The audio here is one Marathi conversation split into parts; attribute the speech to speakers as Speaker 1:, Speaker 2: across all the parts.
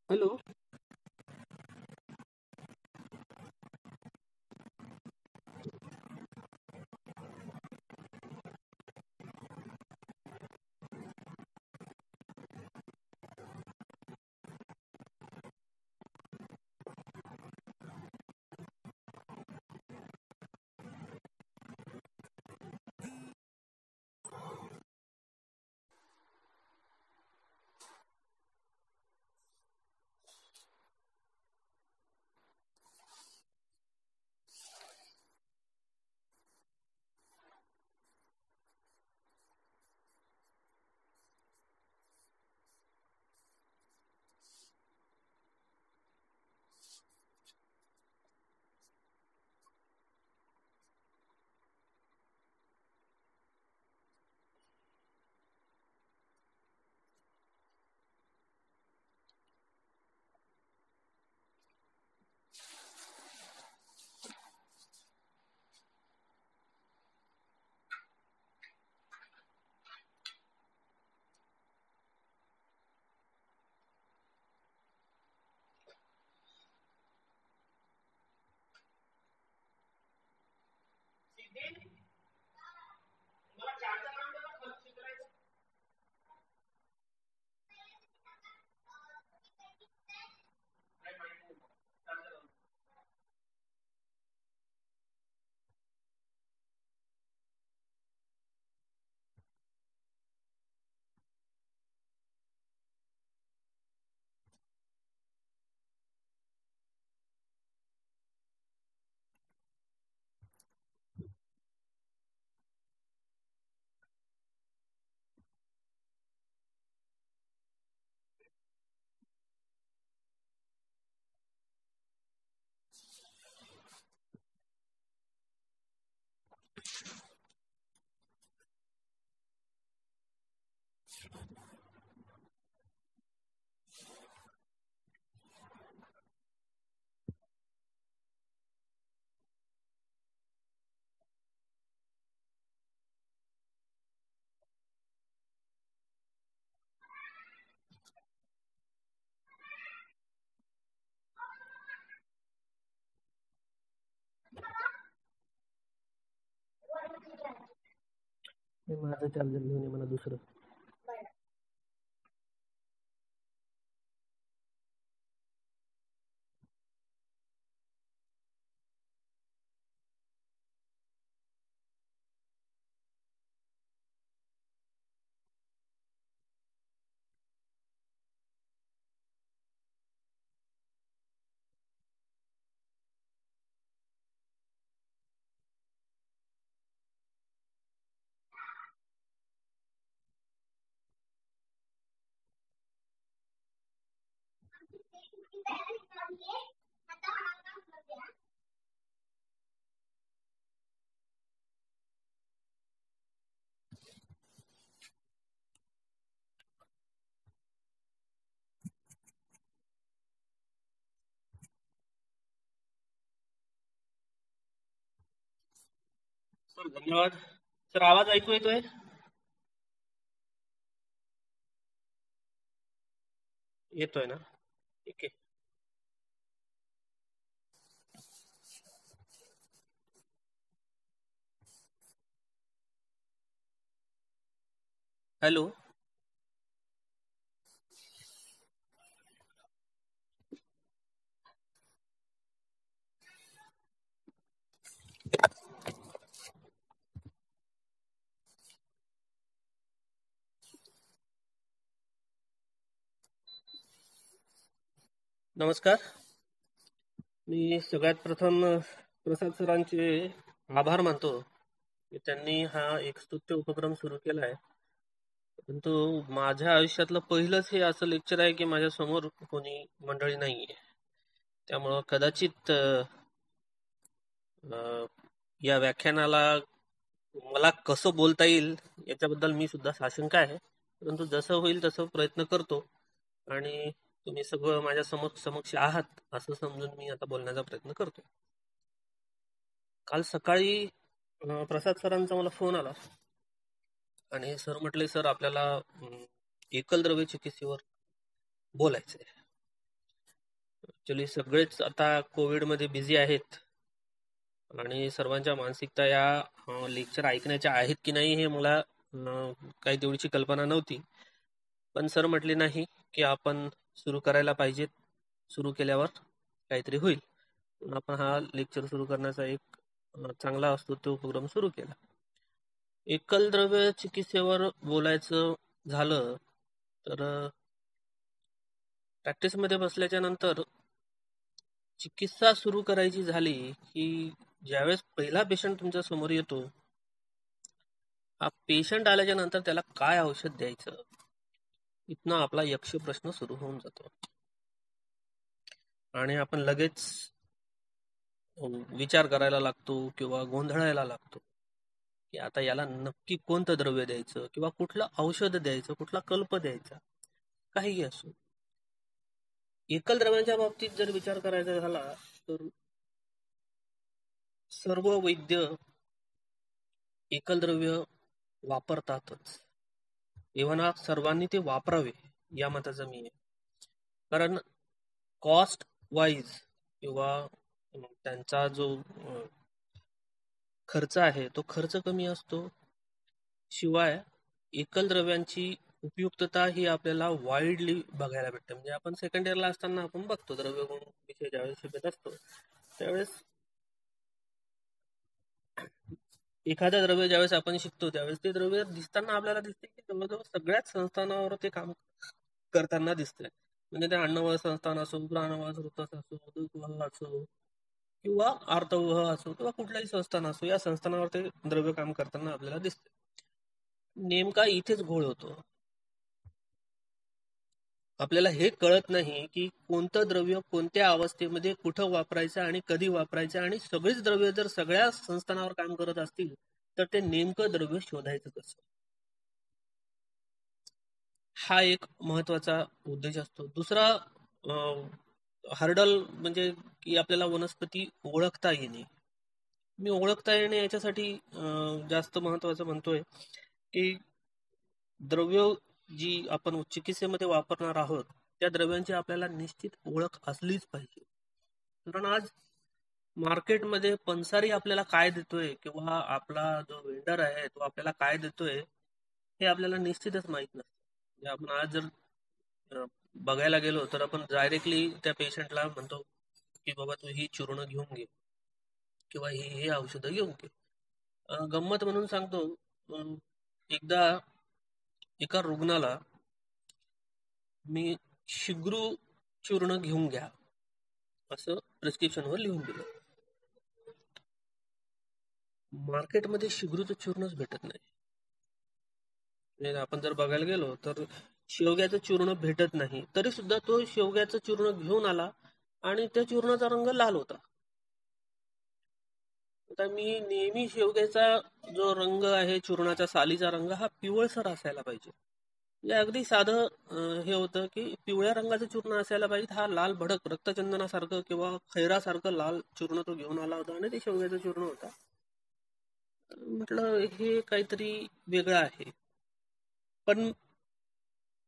Speaker 1: हॅलो. माझं चार्जर घेऊन ये मला दुसरं. सर धन्यवाद. सर आवाज ऐकू येतोय? येतोय ना? ठीक आहे. हॅलो. नमस्कार. मी सगळ्यात प्रथम प्रसाद सरांचे आभार मानतो की त्यांनी हा एक स्तुत्य उपक्रम सुरू केला आहे. परंतु माझ्या आयुष्यातलं पहिलंच हे असं लेक्चर आहे की माझ्या समोर कोणी मंडळी नाहीये. त्यामुळं कदाचित या व्याख्यानाला मला कसं बोलता येईल याच्याबद्दल मी सुद्धा साशंक आहे. परंतु जसं होईल तसं प्रयत्न करतो आणि तुम्ही सगळं माझ्या समक्ष आहात असं समजून मी आता बोलण्याचा प्रयत्न करतो. काल सकाळी प्रसाद सरांचा मला फोन आला आणि सर म्हटले, सर आपल्याला एकल द्रव्य चिकित्सेवर बोलायचंय. ऍक्च्युली सगळेच आता कोविडमध्ये बिझी आहेत आणि सर्वांच्या मानसिकता या लेक्चर ऐकण्याच्या आहेत की नाही हे मला काही तेवढीची कल्पना नव्हती. पण सर म्हटले नाही की आपण सुरू करायला पाहिजेत, सुरू केल्यावर काहीतरी होईल. आपण हा लेक्चर सुरू करण्याचा एक चांगला असतो तो उपक्रम सुरू केला. एकल द्रव्य चिकित्सेवर बोलायचं झालं तर प्रॅक्टिसमध्ये बसल्याच्या नंतर चिकित्सा सुरू करायची झाली की ज्यावेळेस पहिला पेशंट तुमच्या समोर येतो, हा पेशंट आल्याच्या नंतर त्याला काय औषध द्यायचं इथनं आपला यक्ष प्रश्न सुरू होऊन जातो आणि आपण लगेच विचार करायला लागतो किंवा गोंधळायला लागतो की आता याला नक्की कोणतं द्रव्य द्यायचं किंवा कुठलं औषध द्यायचं, कुठला कल्प द्यायचा, काहीही असो. एकल द्रव्यांच्या बाबतीत जर विचार करायचा झाला तर सर्व वैद्य एकल द्रव्य वापरतातच. इव्हन सर्वांनी ते वापरावे या मताचा मी आहे. कारण कॉस्ट वाईज किंवा त्यांचा जो खर्च आहे तो खर्च कमी असतो. शिवाय एकल द्रव्यांची उपयुक्तता ही आपल्याला वाईडली बघायला भेटते. म्हणजे आपण सेकंड इयरला असताना आपण बघतो द्रव्य गुण विषय ज्यावेळेस शिकत असतो त्यावेळेस एखाद्या द्रव्य ज्यावेळेस आपण शिकतो त्यावेळेस ते द्रव्य दिसताना आपल्याला दिसते की जवळजवळ सगळ्याच संस्थानावर ते काम करताना दिसतंय. म्हणजे ते अन्नवळ संस्थान असो, प्राणवायू असो, दूधवळ असो किंवा आर्तवह असो किंवा कुठल्याही संस्थान असो, या संस्थानावर ते द्रव्य काम करताना आपल्याला दिसते. नेमका इथेच घोळ होतो. आपल्याला हे कळत नाही की कोणतं द्रव्य कोणत्या अवस्थेमध्ये कुठं वापरायचं आणि कधी वापरायचं, आणि सगळेच द्रव्य जर सगळ्या संस्थानावर काम करत असतील तर ते नेमकं द्रव्य शोधायचं कसं, हा एक महत्वाचा उद्देश असतो. दुसरा हर्डल म्हणजे की आपल्याला वनस्पती ओळखता येणे. मी ओळखता येणे याच्यासाठी जास्त महत्वाचं म्हणतोय की द्रव्य जी आपण चिकित्सेमध्ये वापरणार आहोत त्या द्रव्यांची आपल्याला निश्चित ओळख असलीच पाहिजे. कारण आज मार्केटमध्ये पंसारी आपल्याला काय देतोय किंवा आपला जो वेंडर आहे तो आपल्याला काय देतोय हे आपल्याला निश्चितच माहित नसतं. म्हणजे आपण आज जर बघायला गेलो तर आपण डायरेक्टली त्या पेशंटला म्हणतो की बाबा तू ही चूर्ण घेऊन घे किंवा हे औषधं घेऊन घे. गंमत म्हणून सांगतो, एकदा एका रुग्णाला मी शिग्रू चूर्ण घेऊन घ्या असं प्रिस्क्रिप्शनवर लिहून दिलं. मार्केटमध्ये शिग्रूचं चूर्णच भेटत नाही. आपण जर बघायला गेलो तर शेवग्याचं चूर्ण भेटत नाही, तरी सुद्धा तो शेवग्याचं चूर्ण घेऊन आला आणि त्या चूर्णाचा रंग लाल होता. आता मी नेहमी शेवग्याचा जो रंग आहे चूर्णाच्या सालीचा रंग हा पिवळसर असायला पाहिजे. म्हणजे अगदी साधं हे होतं की पिवळ्या रंगाचं चूर्ण असायला पाहिजे. हा लाल भडक रक्तचंदनासारखं किंवा खैरासारखं लाल चूर्ण तो घेऊन आला होता आणि ते शेवग्याचं चूर्ण होता. म्हटलं हे काहीतरी वेगळं आहे. पण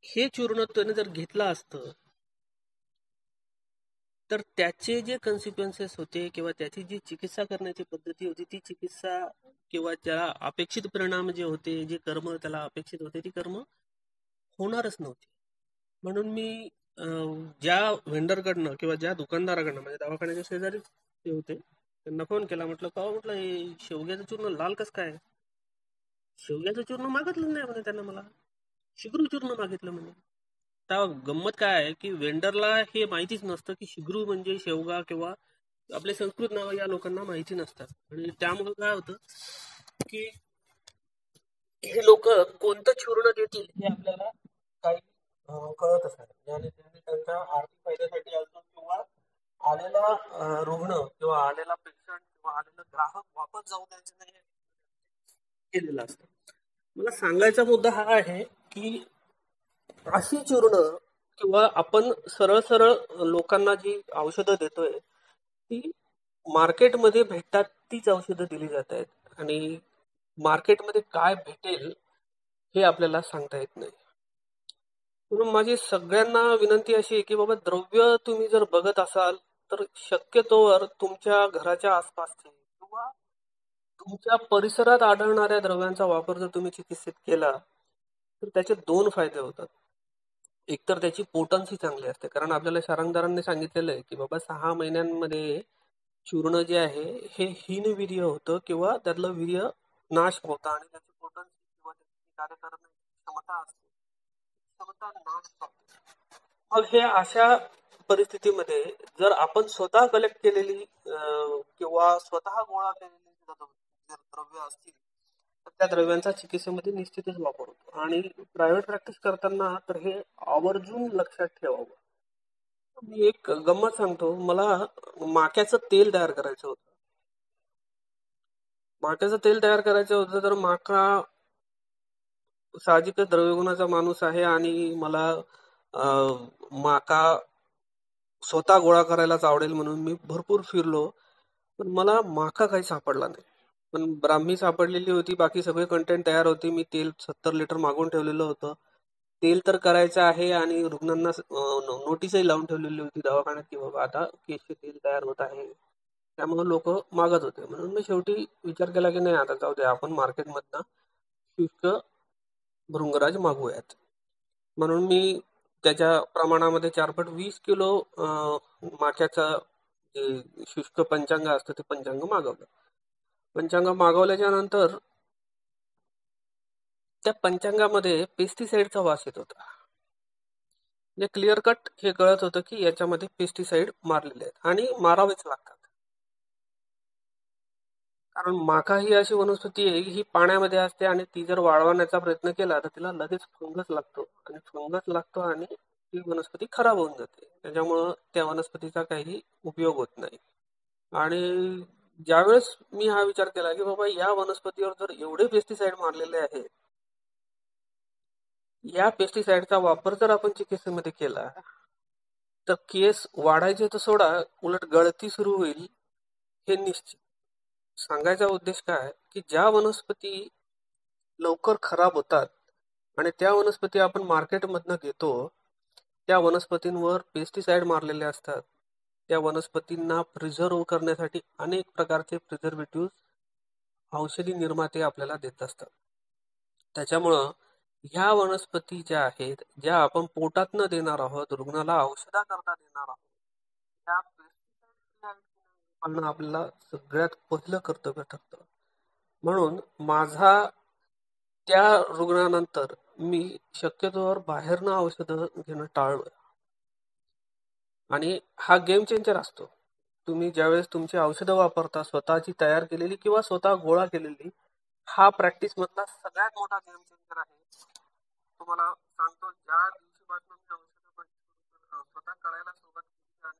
Speaker 1: हे चूर्ण त्याने जर घेतलं असतं तर त्याचे जे कॉन्सिक्वेन्सेस होते किंवा त्याची जी चिकित्सा करण्याची पद्धती होती ती चिकित्सा किंवा त्याला अपेक्षित परिणाम जे होते, जे कर्म त्याला अपेक्षित होते ती कर्म होणारच नव्हती. म्हणून मी ज्या व्हेंडरकडनं किंवा ज्या दुकानदाराकडनं म्हणजे दवाखान्याच्या शेजारीच ते होते त्यांना फोन केला. म्हटलं का म्हटलं हे शेवग्याचं चूर्ण लाल कसं काय? शेवग्याचं चूर्ण मागितलं नाही म्हणे त्यांना, मला शिग्रू चूर्ण मागितलं म्हणे. आता गंमत काय आहे की वेंडरला हे माहितीच नसतं की शिग्रू म्हणजे शेवगा किंवा आपले संस्कृत नाव या लोकांना माहिती नसतात. आणि त्यामुळे काय होतं की हे लोक कोणतं चूर्ण देतील हे आपल्याला काही कळतच नाही. आणि त्यांच्या आर्थिक फायद्यासाठी असतो किंवा आलेला रुग्ण किंवा आलेला पेशंट किंवा आलेला ग्राहक वापस जाऊ द्यायचं नाही केलेलं असतं. मला सांगायचा मुद्दा हा आहे की अशी चूर्ण किंवा आपण सरळ सरळ लोकांना जी औषधं देतोय ती मार्केटमध्ये भेटतात तीच औषधं दिली जात आहेत. आणि मार्केटमध्ये काय भेटेल हे आपल्याला सांगता येत नाही. म्हणून माझी सगळ्यांना विनंती अशी आहे की बाबा, द्रव्य तुम्ही जर बघत असाल तर शक्यतोवर तुमच्या घराच्या आसपासचे किंवा तुमच्या परिसरात आढळणाऱ्या द्रव्यांचा वापर जर तुम्ही चिकित्सेत केला तर त्याचे दोन फायदे होतात. एकतर त्याची पोटन्सी चांगली असते, कारण आपल्याला शारंगधारांनी सांगितलेलं आहे की बाबा 6 महिन्यांमध्ये चूर्ण जे आहे हे हीनवीर्य होतं किंवा त्यातलं वीर्य नाश होतं आणि त्याची पोटन्सी किंवा त्याची कार्य करण्याची क्षमता असते, क्षमता नाश पावते. मग हे अशा परिस्थितीमध्ये जर आपण स्वतः कलेक्ट केलेली किंवा स्वतः गोळा केलेली जर द्रव्य असतील तर त्या द्रव्यांचा चिकित्सेमध्ये निश्चितच वापर होतो. आणि प्रायव्हेट प्रॅक्टिस करताना तर हे आवर्जून लक्षात ठेवावं. मी एक गंमत सांगतो. मला माक्याचं तेल तयार करायचं होतं. माक्याचं तेल तयार करायचं होतं तर माका साहजिकच द्रव्यगुणाचा माणूस आहे आणि मला माका स्वतः गोळा करायलाच आवडेल म्हणून मी भरपूर फिरलो, पण मला माका काही सापडला नाही. पण ब्राह्मी सापडलेली होती, बाकी सगळे कंटेंट तयार होती. मी तेल 70 लिटर मागून ठेवलेलं होतं. तेल तर करायचं आहे आणि रुग्णांना नोटीसही लावून ठेवलेली होती दवाखान्यात की बाबा आता केशचे तेल तयार होत आहे. त्यामुळे लोक मागत होते, म्हणून मी शेवटी विचार केला की नाही, आता जाऊ दे, आपण मार्केटमधनं शुष्क भृंगराज मागवूयात. म्हणून मी त्याच्या प्रमाणामध्ये 4 पट 20 किलो माक्याचा जे शुष्क पंचांग असतं ते पंचांग मागवलं. पंचांग मागवल्याच्या नंतर त्या पंचांगामध्ये पेस्टिसाइडचा वास येत होता. म्हणजे क्लिअर कट हे कळत होतं की याच्यामध्ये पेस्टिसाइड मारलेले आहेत आणि मारावेच लागतात. कारण माका ही अशी वनस्पती आहे ही पाण्यामध्ये असते आणि ती जर वाळवण्याचा प्रयत्न केला तर तिला लगेच फंगस लागतो आणि फंगस लागतो आणि ती वनस्पती खराब होऊन जाते. त्याच्यामुळं त्या वनस्पतीचा काही उपयोग होत नाही. आणि ज्यावेळेस मी हा विचार केला की बाबा या वनस्पतीवर जर एवढे पेस्टिसाइड मारलेले आहेत, या पेस्टिसाइडचा वापर जर आपण चिकित्सेमध्ये केला तर केस वाढायचे तर सोडा, उलट गळती सुरू होईल हे निश्चित. सांगायचा उद्देश काय की ज्या वनस्पती लवकर खराब होतात आणि त्या वनस्पती आपण मार्केटमधनं घेतो, त्या वनस्पतींवर पेस्टिसाइड मारलेले असतात. त्या वनस्पतींना प्रिझर्व्ह करण्यासाठी अनेक प्रकारचे प्रिझर्वेटिव्ह औषधी निर्माते आपल्याला देत असतात. त्याच्यामुळं ह्या वनस्पती ज्या आहेत, ज्या आपण पोटातनं देणार आहोत, रुग्णाला औषधाकरता देणार आहोत, त्या पेस्टिसाइड आपल्याला सगळ्यात पहिलं कर्तव्य ठरतं. म्हणून माझा त्या रुग्णानंतर मी शक्यतोवर बाहेरनं औषधं घेणं टाळलं. आणि हा गेम चेंजर असतो. तुम्ही ज्यावेळेस तुमची औषधं वापरता स्वतःची तयार केलेली किंवा स्वतः गोळा केलेली, हा प्रॅक्टिस मधला सगळ्यात मोठा गेम चेंजर आहे. तुम्हाला सांगतो, ज्या दिवशीपासून मी स्वतः करायला सुरुवात केली आणि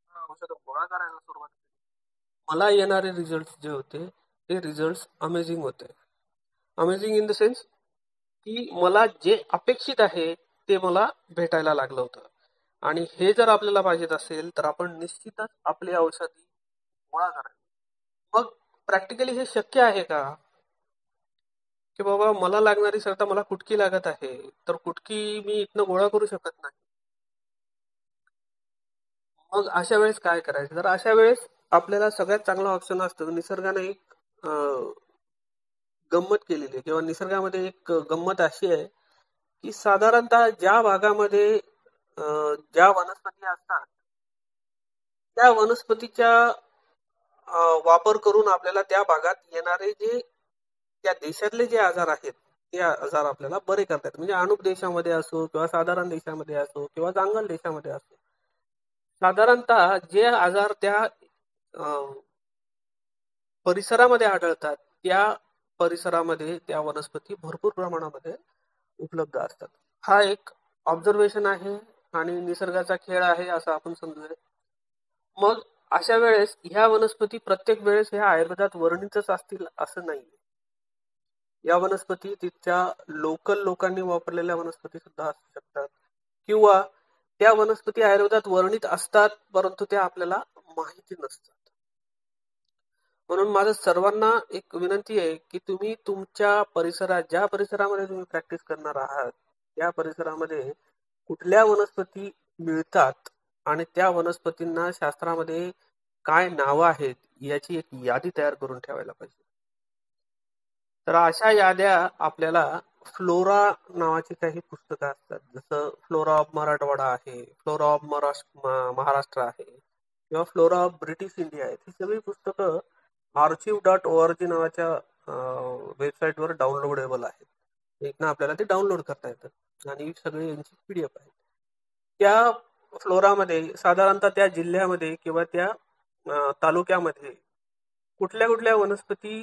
Speaker 1: स्वतः औषधं गोळा करायला सुरुवात केली, मला येणारे रिझल्ट जे होते ते रिझल्ट अमेझिंग होते. अमेझिंग इन द सेन्स की मला जे अपेक्षित आहे ते मला भेटायला लागलं होतं. आणि हे जर आपल्याला पाहिजेत असेल तर आपण निश्चितच आपली औषधी गोळा करावी. मग प्रॅक्टिकली हे शक्य आहे का की बाबा मला लागणारी आता मला कुटकी लागत आहे तर कुटकी मी इथनं गोळा करू शकत नाही. मग अशा वेळेस काय करायचं, तर अशा वेळेस आपल्याला सगळ्यात चांगला ऑप्शन असतो, निसर्गाने एक गंमत केलेली आहे किंवा निसर्गामध्ये एक गंमत अशी आहे की साधारणतः ज्या भागामध्ये ज्या वनस्पती असतात त्या वनस्पतीच्या वापर करून आपल्याला त्या भागात येणारे जे त्या देशातले जे आजार आहेत ते आजार आपल्याला बरे करतात. म्हणजे अणुक देशामध्ये असो किंवा साधारण देशामध्ये असो किंवा जंगल देशामध्ये असो, साधारणतः जे आजार त्या परिसरामध्ये आढळतात त्या परिसरामध्ये त्या वनस्पती भरपूर प्रमाणामध्ये उपलब्ध असतात. हा एक ऑब्झर्वेशन आहे आणि निसर्गाचा खेळ आहे असं आपण समजूया. मग अशा वेळेस ह्या वनस्पती प्रत्येक वेळेस ह्या आयुर्वेदात वर्णितच असतील असं नाही. या वनस्पती तिथच्या लोकल लोकांनी वापरलेल्या वनस्पती सुद्धा असू शकतात किंवा त्या वनस्पती आयुर्वेदात वर्णित असतात परंतु त्या आपल्याला माहिती नसतात. म्हणून माझं सर्वांना एक विनंती आहे की तुम्ही तुमच्या परिसरात, ज्या परिसरामध्ये तुम्ही प्रॅक्टिस करणार आहात त्या परिसरामध्ये कुठल्या वनस्पती मिळतात आणि त्या वनस्पतींना शास्त्रामध्ये काय नावं आहेत याची एक यादी तयार करून ठेवायला पाहिजे. तर अशा याद्या आपल्याला फ्लोरा नावाची काही पुस्तकं असतात, जसं फ्लोरा ऑफ मराठवाडा आहे, फ्लोरा ऑफ महाराष्ट्र आहे, किंवा फ्लोरा ऑफ ब्रिटिश इंडिया आहे. ही सगळी पुस्तकं archive.org नावाच्या वेबसाईटवर डाउनलोडेबल आहेत. एक ना आपल्याला ते डाउनलोड करता येतं आणि सगळे यांची PDF आहे. त्या फ्लोरामध्ये साधारणतः त्या जिल्ह्यामध्ये किंवा त्या तालुक्यामध्ये कुठल्या कुठल्या वनस्पती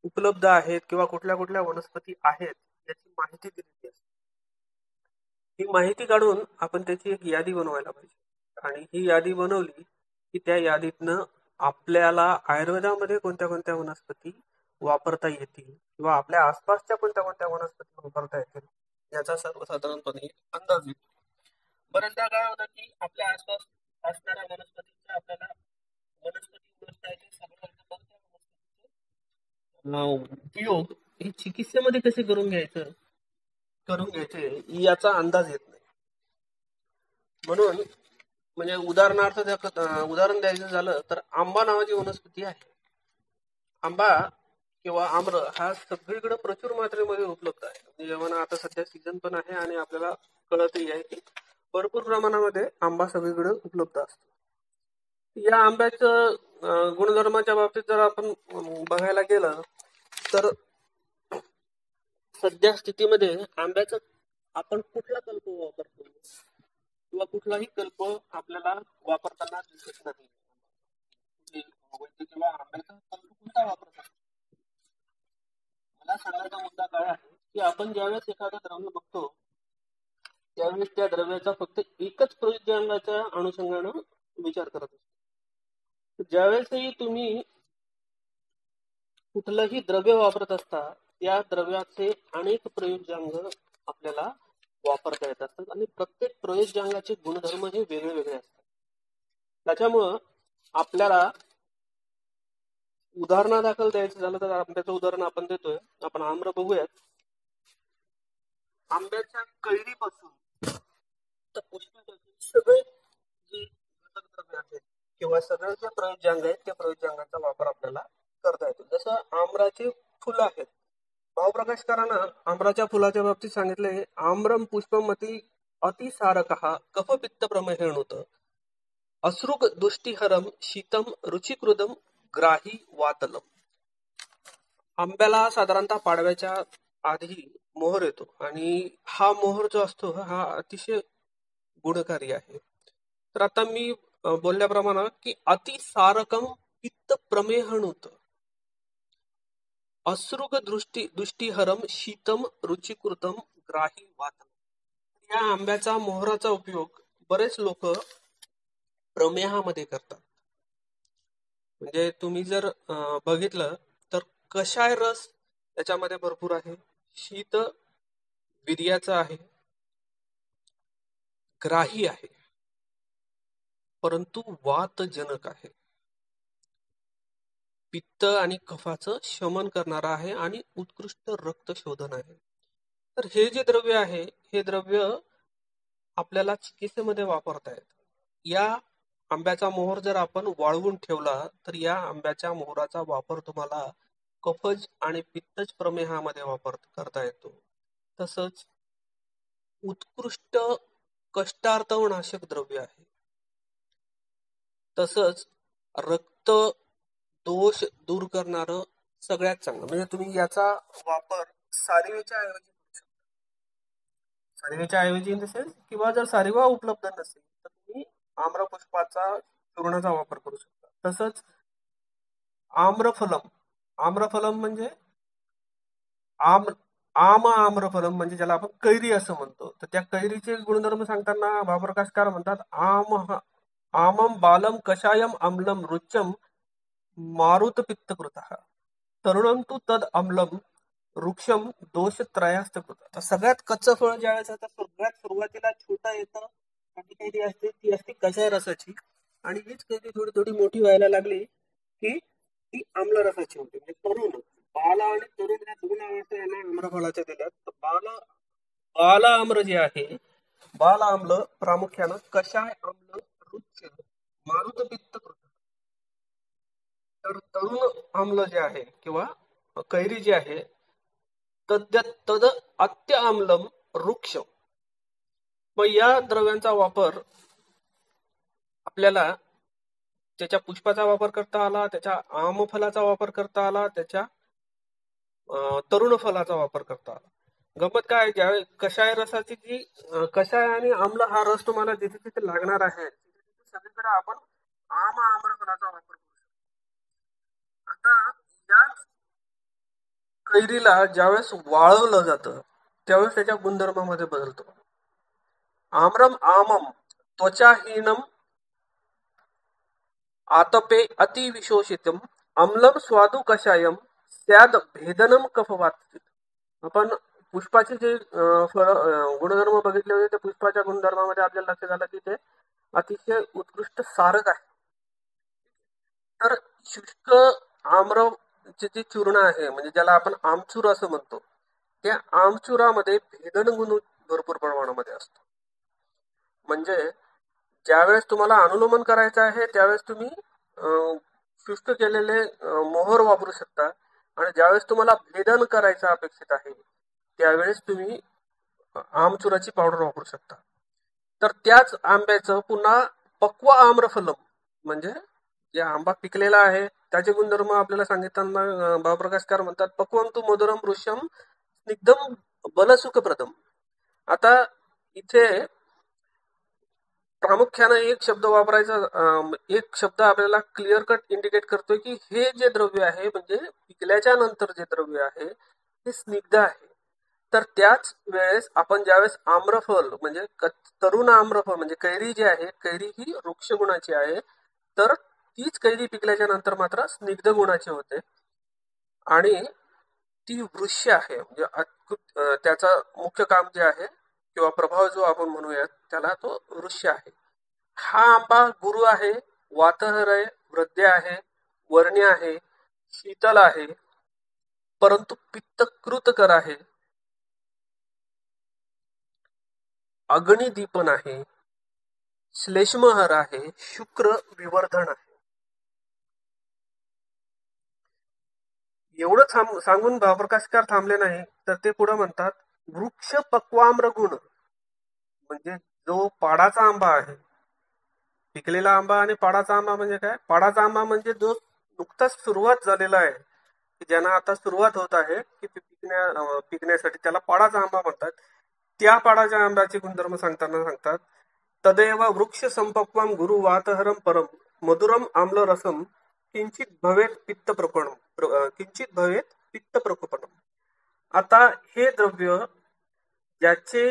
Speaker 1: उपलब्ध आहेत किंवा कुठल्या कुठल्या वनस्पती आहेत याची माहिती दिलेली असते. ही माहिती काढून आपण त्याची एक यादी बनवायला पाहिजे आणि ही यादी बनवली की त्या यादीतनं आपल्याला आयुर्वेदामध्ये कोणत्या कोणत्या वनस्पती वापरता येतील किंवा आपल्या आसपासच्या कोणत्या कोणत्या वनस्पती वापरता येतील याचा सर्वसाधारणपणे अंदाज येतो. बऱ्याचदा काय होतं की आपल्या आसपास असणाऱ्या वनस्पतींचा आपल्याला वनस्पती ओळखता सगळ्या उपयोग हे चिकित्सेमध्ये कसे करून घ्यायचे याचा अंदाज येत नाही. म्हणून म्हणजे उदाहरणार्थ उदाहरण द्यायचं झालं तर आंबा नावाची वनस्पती आहे. आंबा किंवा आम्र हा सगळीकडे प्रचुर मात्रेमध्ये उपलब्ध आहे. म्हणजे जेव्हा आता सध्या सीझन पण आहे आणि आपल्याला कळतही आहे की भरपूर प्रमाणामध्ये आंबा सगळीकडे उपलब्ध असतो. या आंब्याचं गुणधर्माच्या बाबतीत जर आपण बघायला गेलं तर सध्या स्थितीमध्ये आंब्याचा आपण कुठला कल्प वापरतो किंवा कुठलाही कल्प आपल्याला वापरताना दिसत नाही. किंवा आंब्याचा कल्प कोणता वापरतो? मला सांगायचा मुद्दा काय आहे की आपण ज्यावेळेस एखादं द्रव्य बघतो त्यावेळेस त्या द्रव्याचा फक्त एकच प्रयोजनाच्या अनुषंगानं विचार करत असतो. ज्यावेळेसही तुम्ही कुठलंही द्रव्य वापरत असता त्या द्रव्याचे अनेक प्रयोज्यांग आपल्याला वापरता येत असतात आणि प्रत्येक प्रयोज्यांगाचे गुणधर्म हे वेगळे वेगळे असतात. त्याच्यामुळं आपल्याला उदाहरणादाखल द्यायचं झालं तर आंब्याचं उदाहरण आपण देतोय. आपण आम्र बघूयात. आंब्याच्या कैरीपासून तर पुष्पापासून सगळे जे घटक द्रव्य आहेत किंवा सगळे जे प्रयोज्यांग आहेत त्या प्रयोज्यांगाचा वापर आपल्याला करता येतो. जसं आम्राचे फुलं आहेत. भावप्रकाशकारानं आम्राच्या फुलाच्या बाबतीत सांगितले, आम्रम पुष्पमती अतिसारकः कफपित्त प्रमेहेणुत अश्रुक दुष्टिहरम शीतम रुचिकृदम ग्राही वातलम. आंब्याला साधारणतः पाडव्याच्या आधी मोहर येतो आणि हा मोहर जो असतो हा अतिशय गुणकारी आहे. तर आता मी बोलल्याप्रमाणे की अतिसारकम पित्त प्रमेहणुत अश्रुक दुष्टिहरम शीतम रुचिकृतम ग्राही वातम. या आंब्याचा मोहराचा उपयोग बरेच लोक प्रमेहामध्ये करतात. म्हणजे तुम्ही जर बघितलं तर कषाय रस त्याच्यामध्ये भरपूर आहे, शीत वीर्याचा आहे, ग्राही आहे, परंतु वातजनक आहे, पित्त आणि कफाचं शमन करणारा आहे आणि उत्कृष्ट रक्त शोधन आहे. तर हे जे द्रव्य आहे हे द्रव्य आपल्याला चिकित्सेमध्ये वापरता येतं. या आंब्याचा मोहर जर आपण वाळवून ठेवला तर या आंब्याच्या मोहराचा वापर तुम्हाला कफज आणि पित्तज प्रमेहामध्ये वापर करता येतो. तसंच उत्कृष्ट कष्टार्तवनाशक द्रव्य आहे. तसंच रक्त दोष दूर करणारं सगळ्यात चांगलं. म्हणजे तुम्ही याचा वापर सारिवेच्या ऐवजी इन द सेन्स किंवा जर सारिवा उपलब्ध नसेल तर तुम्ही आम्रपुष्पाचा चूर्णाचा वापर करू शकता. तसंच आम्रफलम म्हणजे आम्रफलम म्हणजे ज्याला आपण कैरी असं म्हणतो. तर त्या कैरीचे गुणधर्म सांगताना भावप्रकाशकार म्हणतात आमम बालम कषायम अम्लम रुचम मारुत पित्तकृतः तरुणम तू तद अम्लम वृक्षम दोष त्रयास्त कृत. सगळ्यात कच्चं फळ ज्यावेळेस आता सगळ्यात सुरुवातीला छोटा येतं आणि कैरी असते ती असते कषाय रसाची आणि हीच कैरी थोडी थोडी मोठी व्हायला लागली की ती आम्ल रसाची होते. म्हणजे तरुण बाल आणि तरुण या दोन अवस्था यांना आम्रफळाच्या दिल्यात. बाल बाल आम्र जे आहे, बाल आम्ल प्रामुख्यानं कषाय आम्ल, रुच्य, मारुत पित्त कृत. तर तरुण आम्ल जे आहे किंवा कैरी जे आहे, तद अत्य आम्लम वृक्ष. मग या द्रव्यांचा वापर आपल्याला त्याच्या पुष्पाचा वापर करता आला, त्याच्या आमफलाचा वापर करता आला, त्याच्या तरुण फलाचा वापर करता आला. गंमत काय, ज्यावेळी कषाय रसाची जी कषाय आणि आम्ल हा रस तुम्हाला जिथे तिथे लागणार आहे, तिथे सगळीकडे आपण आम्र फलाचा वापर करू शकतो. आता याच कैरीला ज्यावेळेस वाळवलं जातं त्यावेळेस त्याच्या गुणधर्मामध्ये बदलतो. आम्रम आमम त्वचाहीनम आतपे अतिविशोषितम अम्लम स्वादु कषायम स्याद भेदनम कफवात. आपण पुष्पाचे जे गुणधर्म बघितले होते, त्या पुष्पाच्या गुणधर्मामध्ये आपल्याला लक्षात आलं की ते अतिशय उत्कृष्ट सारक आहे. तर शुष्क आम्रचे जे चूर्ण आहे, म्हणजे ज्याला आपण आमचूर असं म्हणतो, त्या आमचुरामध्ये भेदन गुण भरपूर प्रमाणामध्ये असतो. म्हणजे ज्यावेळेस तुम्हाला अनुलोमन करायचं आहे त्यावेळेस तुम्ही शुष्क केलेले मोहर वापरू शकता, आणि ज्यावेळेस तुम्हाला भेदन करायचं अपेक्षित आहे त्यावेळेस तुम्ही आमचुराची पावडर वापरू शकता. तर त्याच आंब्याचं पुन्हा पक्व आम्रफलम, म्हणजे जे आंबा पिकलेला आहे त्याचे गुणधर्म आपल्याला सांगितताना भावप्रकाशकार म्हणतात पक्वम तू मधुरम वृषम स्निग्धम बलसुखप्रदम. आता इथे प्रामुख्यानं एक शब्द वापरायचा, एक शब्द आपल्याला क्लिअर कट इंडिकेट करतोय की हे जे द्रव्य आहे, म्हणजे पिकल्याच्या नंतर जे द्रव्य आहे हे स्निग्ध आहे. तर त्याच वेळेस आपण ज्यावेळेस आम्रफल म्हणजे तरुण आम्रफल म्हणजे कैरी जी आहे, कैरी ही वृक्ष गुणाची आहे, तर तीच कैरी पिकल्याच्या नंतर मात्र स्निग्ध गुणाची होते, आणि ती वृक्ष आहे. म्हणजे त्याचं मुख्य काम जे आहे किंवा प्रभाव जो आपण म्हणूयात त्याला तो वृक्ष आहे. हा आंबा गुरु आहे, वातहर आहे, वृद्ध आहे, वर्ण्य आहे, शीतल आहे, परंतु पित्तकृतकर आहे, अग्निदीपन आहे, श्लेष्महर आहे, शुक्र विवर्धन आहे. एवढं सांगून भावप्रकाशकार थांबले नाही, तर ते पुढे म्हणतात वृक्ष पक्वाम्र गुण, म्हणजे जो पाडाचा आंबा आहे, पिकलेला आंबा आणि पाडाचा आंबा म्हणजे काय, पाडाचा आंबा म्हणजे जो नुकताच सुरुवात झालेला आहे, ज्यांना आता सुरुवात होत आहे की पिकण्यासाठी, त्याला पाडाचा आंबा म्हणतात. त्या पाडाच्या आंब्याचे गुणधर्म सांगतात तदेव वृक्ष संपक्वम गुरु वातहरम परम मधुरम आम्ल रसम किंचित भवेत पित्त प्रकोपनम. आता हे द्रव्य ज्याचे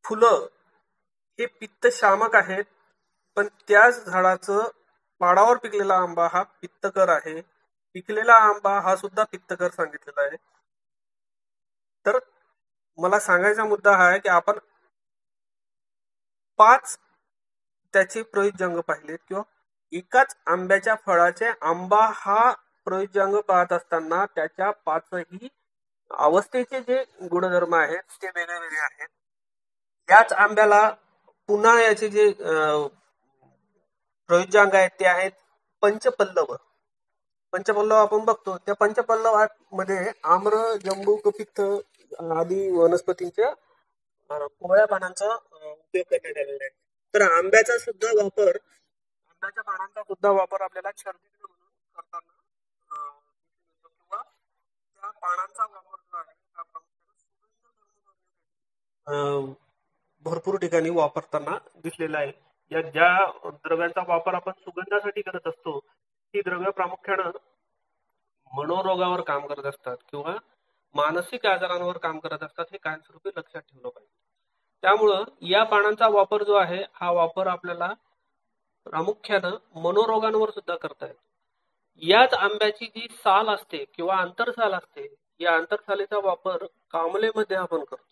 Speaker 1: फुलं हे पित्त शामक आहेत, पण त्याच झाडाचं पाडावर पिकलेला आंबा हा पित्तकर आहे, पिकलेला आंबा हा सुद्धा पित्तकर सांगितलेला आहे. तर मला सांगायचा मुद्दा हा आहे की आपण 5 त्याचे प्रयोज्यांग पाहिलेत, किंवा एकाच आंब्याच्या फळाचे आंबा हा प्रयोज्यांग पाहत असताना त्याच्या 5ही अवस्थेचे जे गुणधर्म आहेत ते वेगळे वेगळे आहेत. याच आंब्याला पुन्हा याचे जे प्रयोज्यांग आहेत ते आहेत पंचपल्लव. पंचपल्लव आपण बघतो, त्या पंचपल्लवामध्ये आम्र, जंबूक, पित्त आदी वनस्पतींच्या कोवळ्या पानांचा उपयोग करण्यात आलेला आहे. तर आंब्याचा सुद्धा वापर, आंब्याच्या पानांचा सुद्धा वापर आपल्याला छर्दिल म्हणून करताना किंवा त्या पानांचा वापर जो आहे भरपूर ठिकाणी वापरताना दिसलेला आहे. ज्या द्रव्यांचा वापर आपण सुगंधासाठी करत असतो ही द्रव्य प्रामुख्यानं मनोरोगावर काम करत असतात किंवा मानसिक आजारांवर काम करत असतात, हे कायमस्वरूपी लक्षात ठेवलं पाहिजे. त्यामुळं या पानांचा वापर जो आहे हा वापर आपल्याला प्रामुख्यानं मनोरोगांवर सुद्धा करता येतो. याच आंब्याची जी साल असते किंवा आंतरसाल असते, या आंतरसालीचा वापर कामलेमध्ये आपण करतो.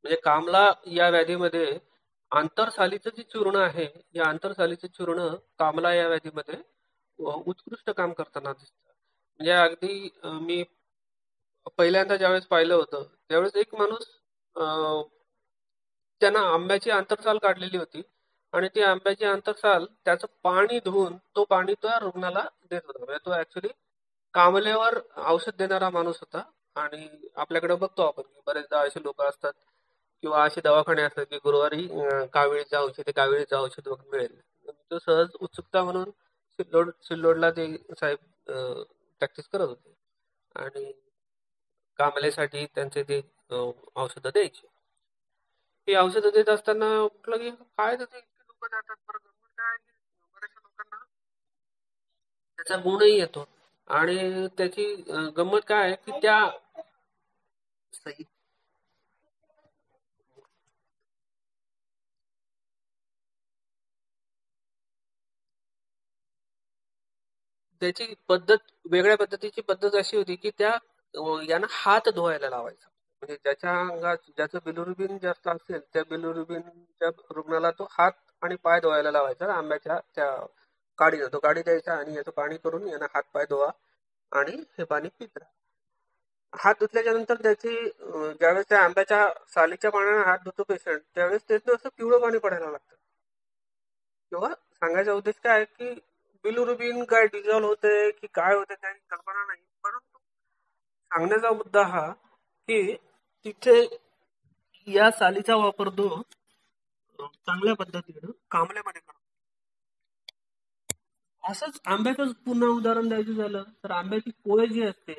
Speaker 1: म्हणजे कामला या व्याधीमध्ये आंतरसालीचं जे चूर्ण आहे, या आंतरसालीचं चूर्ण कामला या व्याधीमध्ये उत्कृष्ट काम करताना दिसतं. म्हणजे अगदी मी पहिल्यांदा ज्यावेळेस पाहिलं होतं त्यावेळेस एक माणूस त्यानं आंब्याची आंतरसाल काढलेली होती आणि ती आंब्याची आंतरसाल त्याचं पाणी धुवून तो पाणी त्या रुग्णाला देत होता. म्हणजे तो ऍक्च्युली कामल्यावर औषध देणारा माणूस होता. आणि आपल्याकडे बघतो आपण की बरेचदा असे लोक असतात किंवा असे दवाखाने असतात की गुरुवारी काविळीचं औषध आहे, काविळीचं औषध वगैरे मिळेल. तो सहज उत्सुकता म्हणून सिल्लोडला ते साहेब प्रॅक्टिस करत होते आणि कामल्यासाठी त्यांचे ते औषधं द्यायचे. ती औषधं देत असताना म्हटलं की काय तर ते इतके लोक जातात बरं गंमत काय आहे की बऱ्याचशा लोकांना त्याचा गुणही येतो. आणि त्याची गंमत काय आहे की त्या सही- त्याची पद्धत वेगळ्या पद्धतीची पद्धत अशी होती की त्या यानं हात धुवायला लावायचा. म्हणजे ज्याच्या अंगात ज्याचं बिलिरुबिन जास्त असेल त्या बिलिरुबिनच्या रुग्णाला तो हात आणि पाय धुवायला लावायचा. आंब्याच्या त्या काडीनं तो काडी द्यायचा आणि याचं पाणी करून यानं हात पाय धुवा आणि हे पाणी पित राहा. हात धुतल्याच्या नंतर त्याची ज्यावेळेस त्या आंब्याच्या सालीच्या पाण्याने हात धुतो पेशंट त्यावेळेस त्याचं असं पिवळं पाणी पडायला लागतं. किंवा सांगायचा उद्देश काय आहे की बिलिरुबिन काय डिझॉल्व्ह होते की काय होते त्याची कल्पना नाही, परंतु सांगण्याचा मुद्दा हा की तिथे या सालीचा वापर तो चांगल्या पद्धतीनं कामल्यामध्ये करतो. असंच आंब्याचं पुन्हा उदाहरण द्यायचं झालं तर आंब्याची कोय जी असते,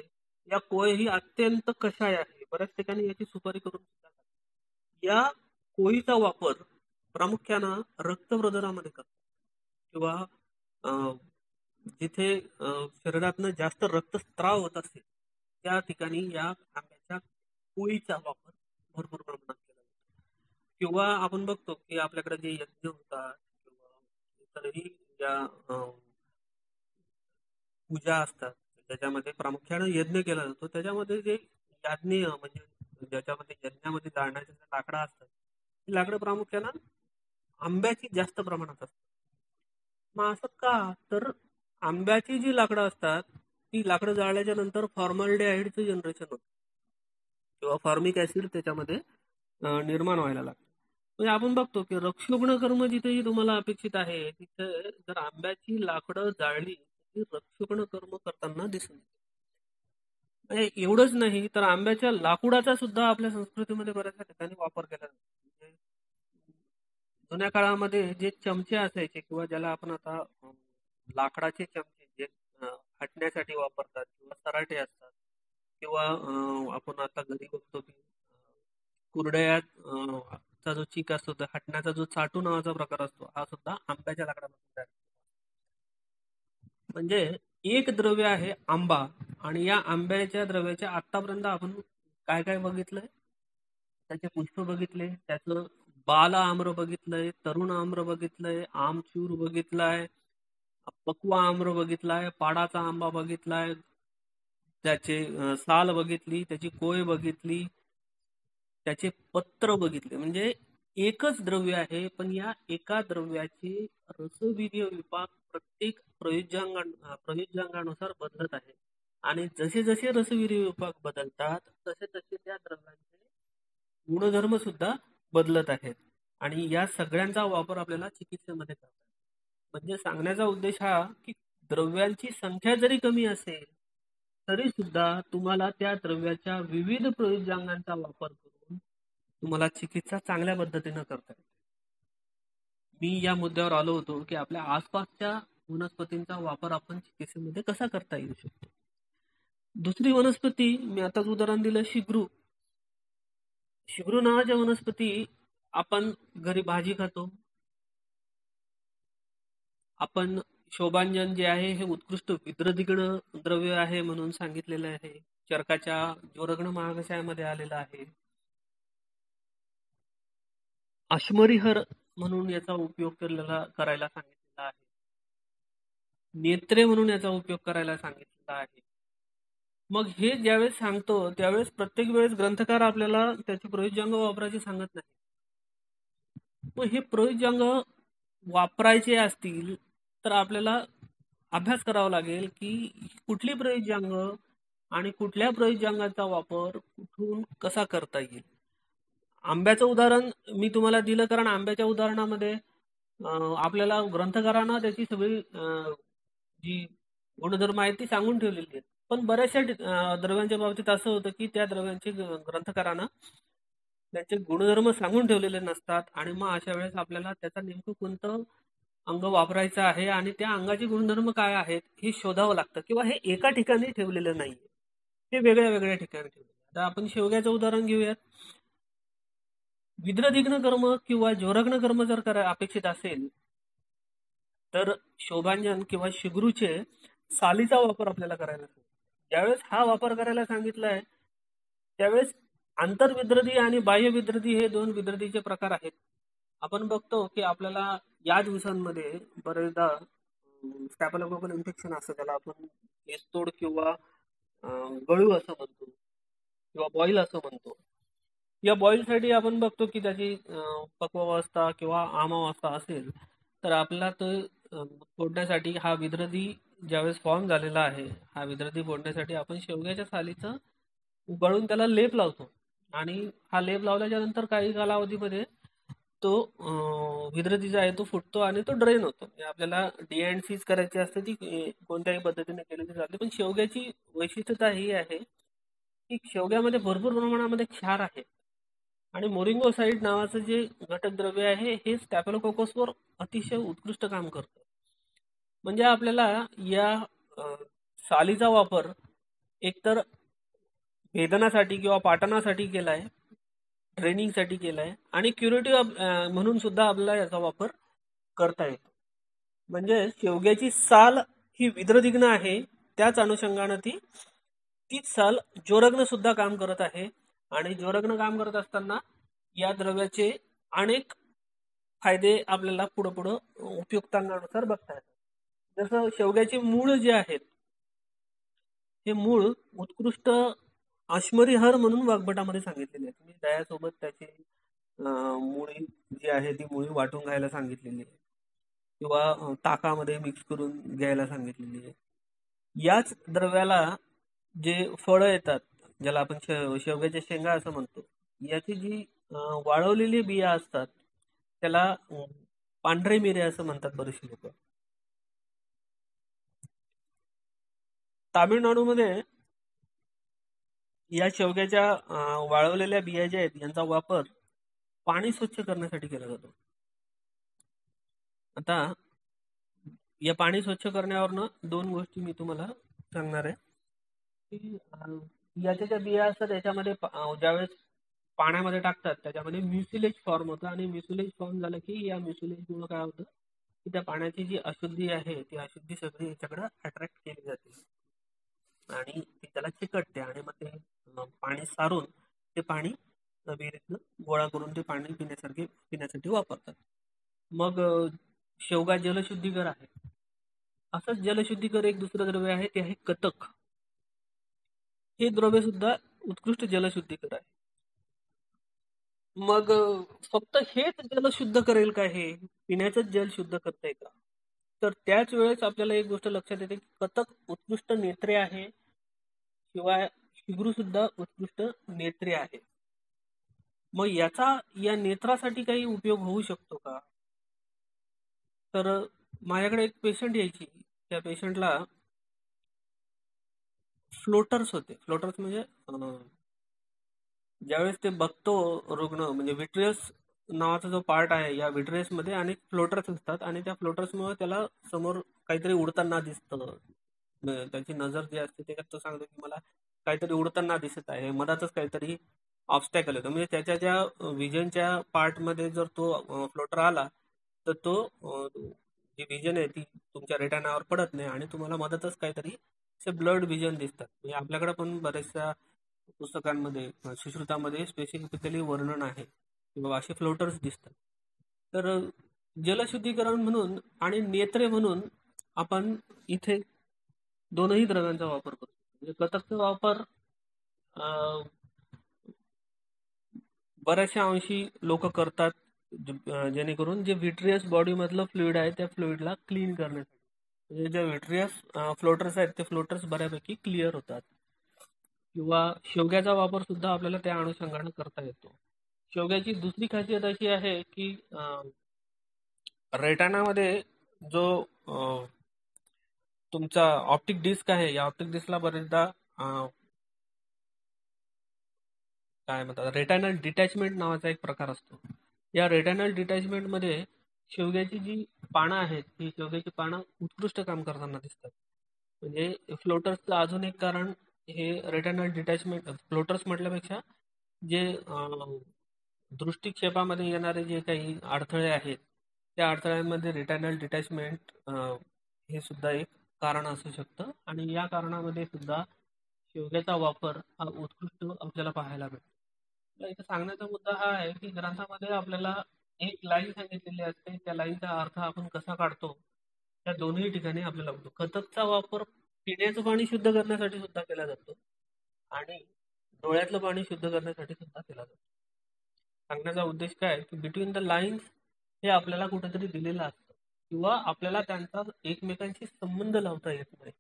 Speaker 1: या कोय ही अत्यंत कषाय आहे. बऱ्याच ठिकाणी याची सुपारी करून सुद्धा खातात. या कोयीचा वापर प्रामुख्यानं रक्तप्रदनामध्ये करतात किंवा अं, जिथे शरीरातनं जास्त रक्तस्त्राव होत असेल त्या ठिकाणी या आंब्याच्या कोळीचा वापर भरपूर प्रमाणात केला जातो. किंवा आपण बघतो की आपल्याकडे जे यज्ञ होतात किंवा इतरही ज्या पूजा असतात त्याच्यामध्ये प्रामुख्याने यज्ञ केला जातो. त्याच्यामध्ये जे याज्ञीय म्हणजे ज्याच्यामध्ये यज्ञामध्ये जाळण्याच्या ज्या लाकडं असतात ती लाकडं प्रामुख्यानं आंब्याची जास्त प्रमाणात असतात. मग असं का? तर आंब्याची जी लाकडं असतात ती लाकडं जाळल्याच्या नंतर फॉर्मल्डिहाइडचं जनरेशन होतं किंवा फॉर्मिक ऍसिड त्याच्यामध्ये निर्माण व्हायला लागतं. म्हणजे आपण बघतो की रक्षोगुण कर्म जिथेही तुम्हाला अपेक्षित आहे तिथे जर आंब्याची लाकडं जाळली ती रक्षोगुण कर्म करताना दिसून येते. म्हणजे एवढंच नाही तर आंब्याच्या लाकुडाचा सुद्धा आपल्या संस्कृतीमध्ये बऱ्याचशा ठिकाणी वापर केला जातो. म्हणजे जुन्या काळामध्ये जे चमचे असायचे किंवा ज्याला आपण आता लाकडाचे चमचे जे हटण्यासाठी वापरतात किंवा सराटे असतात किंवा आपण आता घरी बघतो की कुरडयात चा जो चीक असतो तो हटण्याचा जो चाटू नावाचा प्रकार असतो हा सुद्धा आंब्याच्या लाकडापासून तयार केला जातो. म्हणजे एक द्रव्य आहे आंबा आणि या आंब्याच्या द्रव्याच्या आतापर्यंत आपण काय काय बघितलंय? त्याचे पुष्प बघितले, त्याचं बाल आम्र बघितलंय, तरुण आम्र बघितलंय, आमचूर बघितलाय, पक्वा आम्र बघितलाय, पाडाचा आंबा बघितलाय, त्याचे साल बघितली, त्याची कोय बघितली, त्याचे पत्र बघितले. म्हणजे एकच द्रव्य आहे पण या एका द्रव्याचे रसवीर्य विपाक प्रत्येक प्रयोज्यांगानुसार बदलत आहे. आणि जसे जसे रसवीर्य विपाक बदलतात तसे तसे त्या द्रव्यांचे गुणधर्म सुद्धा बदलत आहेत. आणि या सगळ्यांचा वापर आपल्याला चिकित्सेमध्ये करतात. म्हणजे सांगण्याचा उद्देश हा की द्रव्यांची संख्या जरी कमी असेल तरी सुद्धा तुम्हाला त्या द्रव्याच्या विविध प्रयोजनांचा वापर करून तुम्हाला चिकित्सा चांगल्या पद्धतीनं करता येते. मी या मुद्द्यावर आलो होतो की आपल्या आसपासच्या वनस्पतींचा वापर आपण चिकित्सेमध्ये कसा करता येऊ शकतो. दुसरी वनस्पती मी आताच उदाहरण दिलं शिगरू. शिगरू नावाच्या वनस्पती आपण घरी भाजी खातो. आपण शोभांजन जे आहे हे उत्कृष्ट विद्रदिग्न द्रव्य आहे म्हणून सांगितलेलं आहे. चरकाच्या ज्वरगण महाकषायामध्ये आलेला आहे. अश्मरीहर म्हणून याचा उपयोग करायला सांगितलेला आहे. नेत्रे म्हणून याचा उपयोग करायला सांगितलेला आहे. मग हे ज्यावेळेस सांगतो त्यावेळेस प्रत्येक वेळेस ग्रंथकार आपल्याला त्याची प्रयोज्यांग वापरायची सांगत नाही. मग हे प्रयोज्यांग वापरायचे असतील तर आपल्याला अभ्यास करावा लागेल की कुठली प्रयोज्यांग आणि कुठल्या प्रयोजनांचा वापर कुठून कसा करता येईल. आंब्याचं उदाहरण मी तुम्हाला दिलं, कारण आंब्याच्या उदाहरणामध्ये आपल्याला ग्रंथकारानं त्याची सगळी जी गुणधर्म आहेत ती सांगून ठेवलेली आहेत. पण बऱ्याचशा द्रव्यांच्या बाबतीत असं होतं की त्या द्रव्यांचे ग्रंथकारानं त्याचे गुणधर्म सांगून ठेवलेले नसतात, आणि मग अशा वेळेस आपल्याला त्याचा नेमकं कोणतं अंग वापरायचं आहे आणि त्या अंगाचे गुणधर्म काय आहेत हे शोधावं लागतं, किंवा हे एका ठिकाणी ठेवलेलं नाही, हे वेगळ्या वेगळ्या ठिकाणी ठेवलेलं. आता आपण शेवग्याचं उदाहरण घेऊयात. विद्रदिग्न कर्म किंवा ज्वरग्न कर्म जर अपेक्षित असेल तर शोभांजन किंवा शिगरूचे सालीचा वापर आपल्याला करायला सांगितलं. ज्यावेळेस हा वापर करायला सांगितलाय त्यावेळेस आंतरविद्रदी आणि बाह्य विद्रदी हे दोन विद्रदीचे प्रकार आहेत. आपण बघतो की आपल्याला या दिवसांमध्ये बरेचदा स्टॅफिलोकोकल इन्फेक्शन असतं, त्याला आपण एस्तोड किंवा गळू असं म्हणतो किंवा बॉईल असं म्हणतो. या बॉईलसाठी आपण बघतो की त्याची पक्वावस्था किंवा आमावस्था असेल तर आपल्याला तो फोडण्यासाठी हा विद्रदी ज्यावेळेस फॉर्म झालेला आहे, हा विद्रदी फोडण्यासाठी आपण शेवग्याच्या सालीचं गळून त्याला लेप लावतो, आणि हा लेप लावल्याच्या नंतर काही कालावधीमध्ये तो विद्रदी आहे तो फुटतो आणि तो ड्रेन होतो. आपल्याला DNCs करायची असते ती कोणत्याही पद्धतीने केली जाते. पण शेवग्याची वैशिष्ट्यता ही आहे की शेवग्यामध्ये भरपूर प्रमाणामध्ये क्षार आहे, आणि मोरिंगोसाइड नावाचं जे घटक द्रव्य आहे हे स्टॅफिलोकोकसवर अतिशय उत्कृष्ट काम करतं. म्हणजे आपल्याला या सालीचा वापर एकतर भेदनासाठी किंवा पाटणासाठी केलाय, ट्रेनिंगसाठी केलाय, आणि क्युरेटिव्ह म्हणून सुद्धा आपल्याला याचा वापर करता येतो. म्हणजे शेवग्याची साल ही विद्रदिग्न आहे, त्याच अनुषंगाने तीच साल ज्वरग्न सुद्धा काम करत आहे, आणि ज्वरग्न काम करत असताना या द्रव्याचे अनेक फायदे आपल्याला पुढं उपयुक्तांगानुसार बघता येतात. जसं शेवग्याचे मूळ जे आहेत हे मूळ उत्कृष्ट अश्मरीहर म्हणून वाग्भटामध्ये सांगितलेले आहे. तुम्ही दह्यासोबत त्याची मुळी जी आहे ती मुळी वाटून घ्यायला सांगितलेली आहे, किंवा ताकामध्ये मिक्स करून घ्यायला सांगितलेली आहे. याच द्रव्याला जे फळं येतात ज्याला आपण शेवग्याच्या शेंगा असं म्हणतो, याची जी वाळवलेली बिया असतात त्याला पांढरे मिरे असं म्हणतात बरेचसे लोक. तामिळनाडूमध्ये या शेवग्याच्या वाळवलेल्या बिया ज्या आहेत यांचा वापर पाणी स्वच्छ करण्यासाठी केला जातो. आता या पाणी स्वच्छ करण्यावरनं दोन गोष्टी मी तुम्हाला सांगणार आहे की याच्या ज्या बिया असतात त्याच्यामध्ये ज्यावेळेस पाण्यामध्ये टाकतात त्याच्यामध्ये म्युसिलेज फॉर्म होतं, आणि म्युसिलेज फॉर्म झालं की या म्युसिलेजमुळे काय होतं की त्या पाण्याची जी अशुद्धी आहे ती अशुद्धी सगळी याच्याकडे अट्रॅक्ट केली जाते आणि ती त्याला चिकटते, आणि मग ते पाणी सारून ते पाणी विहिरीतनं गोळा करून ते पाणी पिण्यासाठी वापरतात. मग शेवगा जलशुद्धीकर आहे. असंच जलशुद्धीकर एक दुसरं द्रव्य आहे ते आहे कतक. हे द्रव्य सुद्धा उत्कृष्ट जलशुद्धीकर आहे. मग फक्त हेच जल शुद्ध करेल का, हे पिण्याचंच जल शुद्ध करतंय का? तर त्याच वेळेस आपल्याला एक गोष्ट लक्षात येते की कतक उत्कृष्ट नेत्रे आहे, शिवाय शिगरू सुद्धा उत्कृष्ट नेत्रे आहे. मग याचा या नेत्रासाठी काही उपयोग होऊ शकतो का? तर माझ्याकडे एक पेशंट यायची, त्या पेशंटला फ्लोटर्स होते. फ्लोटर्स म्हणजे ज्यावेळेस ते बघतो रुग्ण, म्हणजे विट्रियस नावाचा जो पार्ट आहे या विट्रियस मध्ये अनेक फ्लोटर्स असतात, आणि त्या फ्लोटर्समुळे त्याला समोर काहीतरी उडताना दिसतं. त्याची नजर जी असते त्याच्यात तो सांगतो की मला काहीतरी उडताना दिसत आहे, मधातच काहीतरी ऑब्स्टॅकल येतो. म्हणजे त्याच्या ज्या विजनच्या पार्ट मध्ये जर तो फ्लोटर आला तर तो जी विजन आहे ती तुमच्या रेटानावर पडत नाही, आणि तुम्हाला मधातच काहीतरी ब्लड विजन दिसतात. म्हणजे आपल्याकडे पण बऱ्याचशा पुस्तकांमध्ये सुश्रुतामध्ये स्पेसिफिकली वर्णन आहे किंवा असे फ्लोटर्स दिसतात. तर जलशुद्धीकरण म्हणून आणि नेत्रे म्हणून आपण इथे दोनही द्रव्यांचा वापर करतो. म्हणजे कतकचा वापर बऱ्याचशा अंशी लोक करतात जेणेकरून जे विट्रियस बॉडी मधलं फ्लुइड आहे त्या फ्लुइडला क्लीन करण्यासाठी. म्हणजे जे विट्रियस फ्लोटर्स आहेत ते फ्लोटर्स बऱ्यापैकी क्लिअर होतात. किंवा शेवग्याचा वापर सुद्धा आपल्याला त्या अनुषंगाने करता येतो. शेवग्याची दुसरी खासियत अशी आहे की रेटानामध्ये जो तुमचा ऑप्टिक डिस्क आहे, या ऑप्टिक डिस्कला बरेचदा काय म्हणतात, रेटायनल डिटॅचमेंट नावाचा एक प्रकार असतो. या रेटायनल डिटॅचमेंट मध्ये शेवग्याची जी पानं आहेत, ही शेवग्याची पानं उत्कृष्ट काम करताना दिसतात. म्हणजे फ्लोटर्सचं अजून एक कारण हे रेटायनल डिटॅचमेंट. फ्लोटर्स म्हटल्यापेक्षा जे दृष्टिक्षेपामध्ये येणारे जे काही अडथळे आहेत, त्या अडथळ्यांमध्ये रेटायनल डिटॅचमेंट हे सुद्धा एक कारण असू शकतं. आणि या कारणामध्ये सुद्धा शेवग्याचा वापर हा उत्कृष्ट आपल्याला पाहायला मिळतो. तर इथं सांगण्याचा मुद्दा हा आहे की ग्रंथामध्ये आपल्याला एक लाईन सांगितलेली असते, त्या लाईनचा अर्थ आपण कसा काढतो त्या दोन्ही ठिकाणी आपल्याला होतो. कथकचा वापर पिण्याचं पाणी शुद्ध करण्यासाठी सुद्धा केला जातो आणि डोळ्यातलं पाणी शुद्ध करण्यासाठी सुद्धा केला जातो. सांगण्याचा उद्देश काय की बिटवीन द लाईन्स हे आपल्याला कुठेतरी दिलेलं असतं किंवा आपल्याला त्यांचा एकमेकांशी संबंध लावता येत नाही.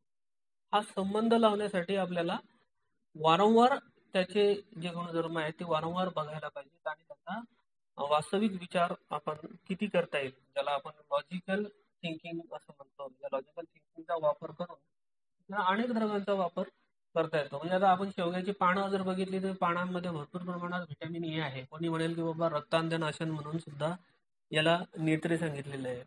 Speaker 1: हा संबंध लावण्यासाठी आपल्याला वारंवार त्याचे जे गुणधर्म आहेत ते वारंवार बघायला पाहिजेत आणि त्याचा वास्तविक विचार आपण किती करता येईल, ज्याला आपण लॉजिकल थिंकिंग असं म्हणतो. या लॉजिकल थिंकिंगचा वापर करून अनेक द्रव्यांचा वापर करता येतो. म्हणजे आता आपण शेवग्याची पानं जर बघितली तर पानांमध्ये भरपूर प्रमाणात व्हिटॅमिन ए आहे. कोणी म्हणेल की बाबा रक्तांधनाशन म्हणून सुद्धा याला नेत्रे सांगितलेले आहे.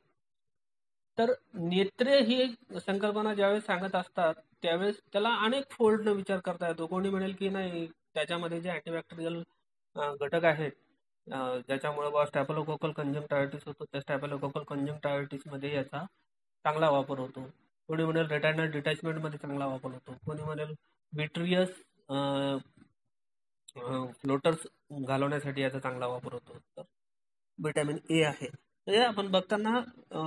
Speaker 1: तर नेत्रे ही एक संकल्पना ज्यावेळेस सांगत असतात त्यावेळेस त्याला अनेक फोल्डनं विचार करता येतो. कोणी म्हणेल की नाही, त्याच्यामध्ये जे अँटीबॅक्टेरियल घटक आहेत ज्याच्यामुळे बा स्टॅफिलोकोकल कंजंक्टायटिस होतो, त्या स्टॅफिलोकोकल कंजंक्टायटिसमध्ये याचा चांगला वापर होतो. कोणी म्हणेल रेटायनल डिटॅचमेंटमध्ये चांगला वापर होतो. कोणी म्हणेल विट्रियस फ्लोटर्स घालवण्यासाठी याचा चांगला वापर होतो. तर व्हिटॅमिन ए आहे. म्हणजे आपण बघताना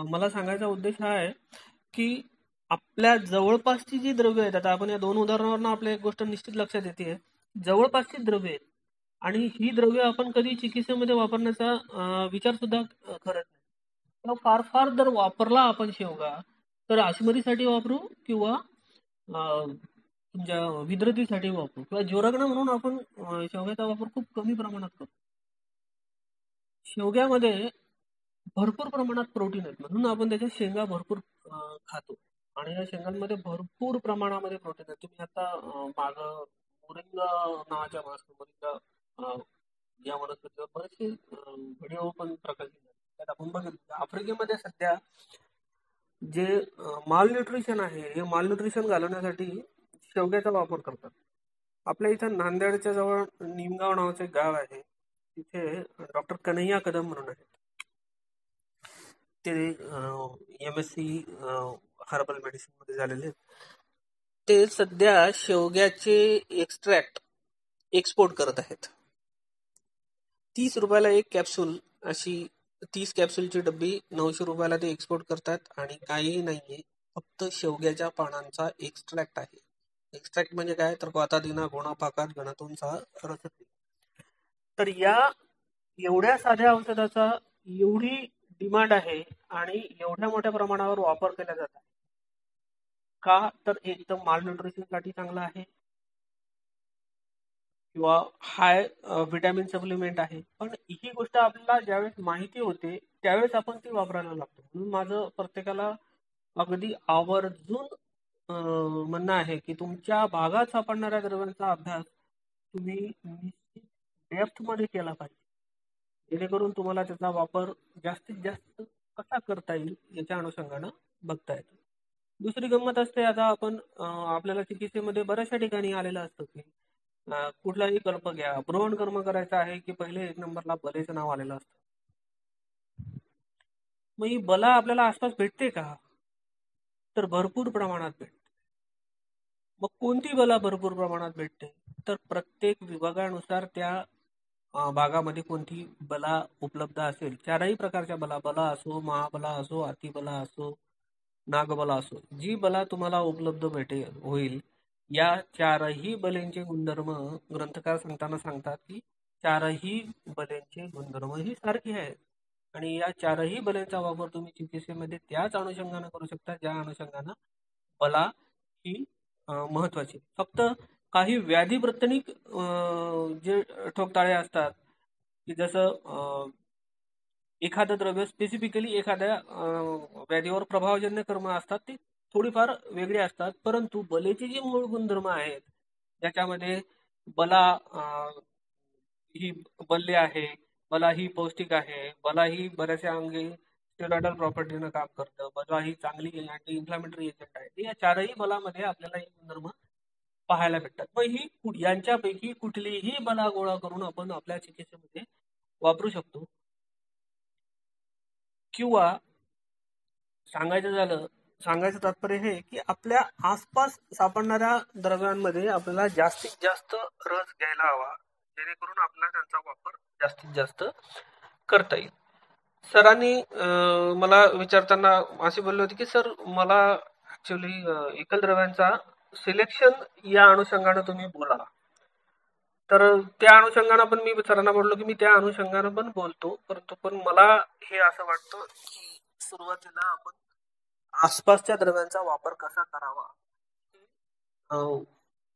Speaker 1: मला सांगायचा उद्देश हा आहे की आपल्या जवळपासची जी द्रव्य आहेत, आता आपण या दोन उदाहरणावरून आपल्या एक गोष्ट निश्चित लक्षात येते, जवळपासची द्रव्य आहेत आणि ही द्रव्य आपण कधी चिकित्सेमध्ये वापरण्याचा विचार सुद्धा करत नाही. किंवा फार फार जर वापरला आपण शेवगा तर आशमरीसाठी वापरू किंवा तुमच्या विद्रतीसाठी वापरू किंवा ज्वरग्न म्हणून आपण शेवग्याचा वापर खूप कमी प्रमाणात करतो. शेवग्यामध्ये भरपूर प्रमाणात प्रोटीन आहेत म्हणून आपण त्याच्या शेंगा भरपूर खातो आणि या शेंगांमध्ये भरपूर प्रमाणामध्ये प्रोटीन आहे. तुम्ही आता माग मोरिंगा नावाच्या मोरिंगा या वनस्पतीवर बरेचसे व्हिडिओ पण प्रकाशित झाले. त्यात आपण बघितलं आफ्रिकेमध्ये सध्या जे माल न्यूट्रिशन आहे, हे माल न्यूट्रिशन घालवण्यासाठी शेवग्याचा वापर करतात. आपल्या इथं नांदेडच्या जवळ निमगाव नावाचं एक गाव आहे, तिथे डॉक्टर कन्हैया कदम म्हणून आहेत. ते MSc हर्बल मेडिसिन मध्ये झालेले आहेत. ते सध्या शेवग्याचे एक्स्ट्रॅक्ट एक्सपोर्ट करत आहेत. 30 रुपयाला एक कॅप्सूल, अशी 30 कॅप्सूलची डब्बी 900 रुपयाला ते एक्सपोर्ट करतात आणि काहीही नाहीये, फक्त शेवग्याच्या पानांचा एक्स्ट्रॅक्ट आहे. एक्स्ट्रॅक्ट म्हणजे काय तर वातादिना गोणा पाकात गणातूनचा रस. तर या एवढ्या साध्या औषधाचा एवढी डिमांड आहे आणि एवढ्या मोठ्या प्रमाणावर वापर केला जात आहे का, तर एकदम माल न्यूट्रिशन साठी चांगला आहे किंवा हाय व्हिटॅमिन सप्लिमेंट आहे. पण ही गोष्ट आपल्याला ज्यावेळेस माहिती होते त्यावेळेस आपण ती वापरायला लागतो. म्हणून माझं प्रत्येकाला अगदी आवर्जून म्हणणं आहे की तुमच्या भागात सापडणाऱ्या द्रव्यांचा अभ्यास तुम्ही निश्चित डेप्थ मध्ये केला पाहिजे, जेणेकरून तुम्हाला त्याचा वापर जास्तीत जास्त कसा करता येईल याच्या अनुषंगानं बघता येतं. दुसरी गंमत असते, आता आपण आपल्याला चिकित्सेमध्ये बऱ्याचशा ठिकाणी आलेलं असतं की कुठलाही कल्प घ्या, भ्रूण कर्म करायचं आहे की पहिले 1 नंबरला बलेचं नाव आलेलं असतं. मग ही बला आपल्याला आसपास भेटते का, तर भरपूर प्रमाणात भेटते. मग कोणती बला भरपूर प्रमाणात भेटते, तर प्रत्येक विभागानुसार त्या भागामध्ये कोणती बला उपलब्ध असेल, चारही प्रकारच्या बला असो, महाबला असो, अतिबला असो, नागबला असो, जी बला तुम्हाला उपलब्ध होईल, या चारही बलेंचे गुणधर्म ग्रंथकार सांगताना सांगतात की चारही बलेंचे गुणधर्म ही सारखे आहेत आणि या चारही बलेंचा वापर तुम्ही चिकित्सेमध्ये त्याच अनुषंगाने करू शकता ज्या अनुषंगाने बला ही महत्वाची. फक्त काही व्याधी प्रत्यनिक जे ठोकताळे असतात की जसं एखादं द्रव्य स्पेसिफिकली एखाद्या व्याधीवर प्रभावजन्य कर्म असतात ती थोडीफार वेगळी असतात, परंतु बलेचे जे मूळ गुणधर्म आहेत ज्याच्यामध्ये बला ही बल्य आहे, बला ही पौष्टिक आहे, बला ही बऱ्याचशा अंगी स्टेरॉइडल प्रॉपर्टीनं काम करतं, बला ही चांगली अँटी इन्फ्लामेटरी एजंट आहे. या चारही बलामध्ये आपल्याला हे गुणधर्म पाहायला भेटतात. मग ही यांच्यापैकी कुठलीही बला गोळा करून आपण आपल्या चिकित्सेमध्ये वापरू शकतो. किंवा सांगायचं तात्पर्य हे की आपल्या आसपास सापडणाऱ्या द्रव्यांमध्ये आपल्याला जास्तीत जास्त रस घ्यायला हवा, जेणेकरून आपल्याला त्यांचा वापर जास्तीत जास्त करता येईल. सरांनी मला विचारताना असे बोलले होते की सर मला ऍक्च्युली एकल द्रव्यांचा सिलेक्शन या अनुषंगाने तुम्ही बोला. तर त्या अनुषंगाने पण मी सरांना बोललो की मी त्या अनुषंगाने पण बोलतो, परंतु पण मला हे असं वाटतं की सुरुवातीला आपण आसपासच्या द्रव्यांचा वापर कसा करावा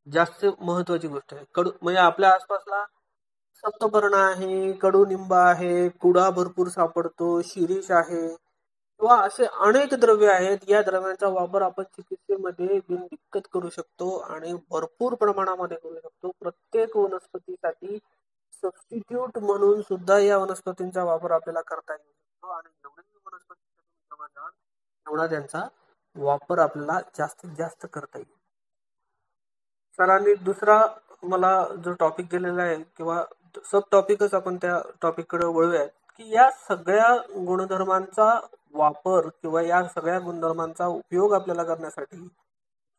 Speaker 1: जास्त महत्वाची गोष्ट आहे. म्हणजे आपल्या आसपासला सप्तपर्ण आहे, कडुनिंब आहे, कुडा भरपूर सापडतो, शिरीष आहे किंवा असे अनेक द्रव्य आहेत. या द्रव्यांचा वापर आपण चिकित्सेमध्ये बिनदिक्कत करू शकतो आणि भरपूर प्रमाणामध्ये करू शकतो. प्रत्येक वनस्पतीसाठी सबस्टिट्यूट म्हणून सुद्धा या वनस्पतींचा वापर आपल्याला करता येऊ शकतो आणि जेवढे वनस्पती तेवढा त्यांचा वापर आपल्याला जास्तीत जास्त करता येईल. सरांनी दुसरा मला जो टॉपिक दिलेला आहे किंवा सब टॉपिकच आपण त्या टॉपिककडे वळूयात की या सगळ्या गुणधर्मांचा वापर किंवा या सगळ्या गुणधर्मांचा उपयोग आपल्याला करण्यासाठी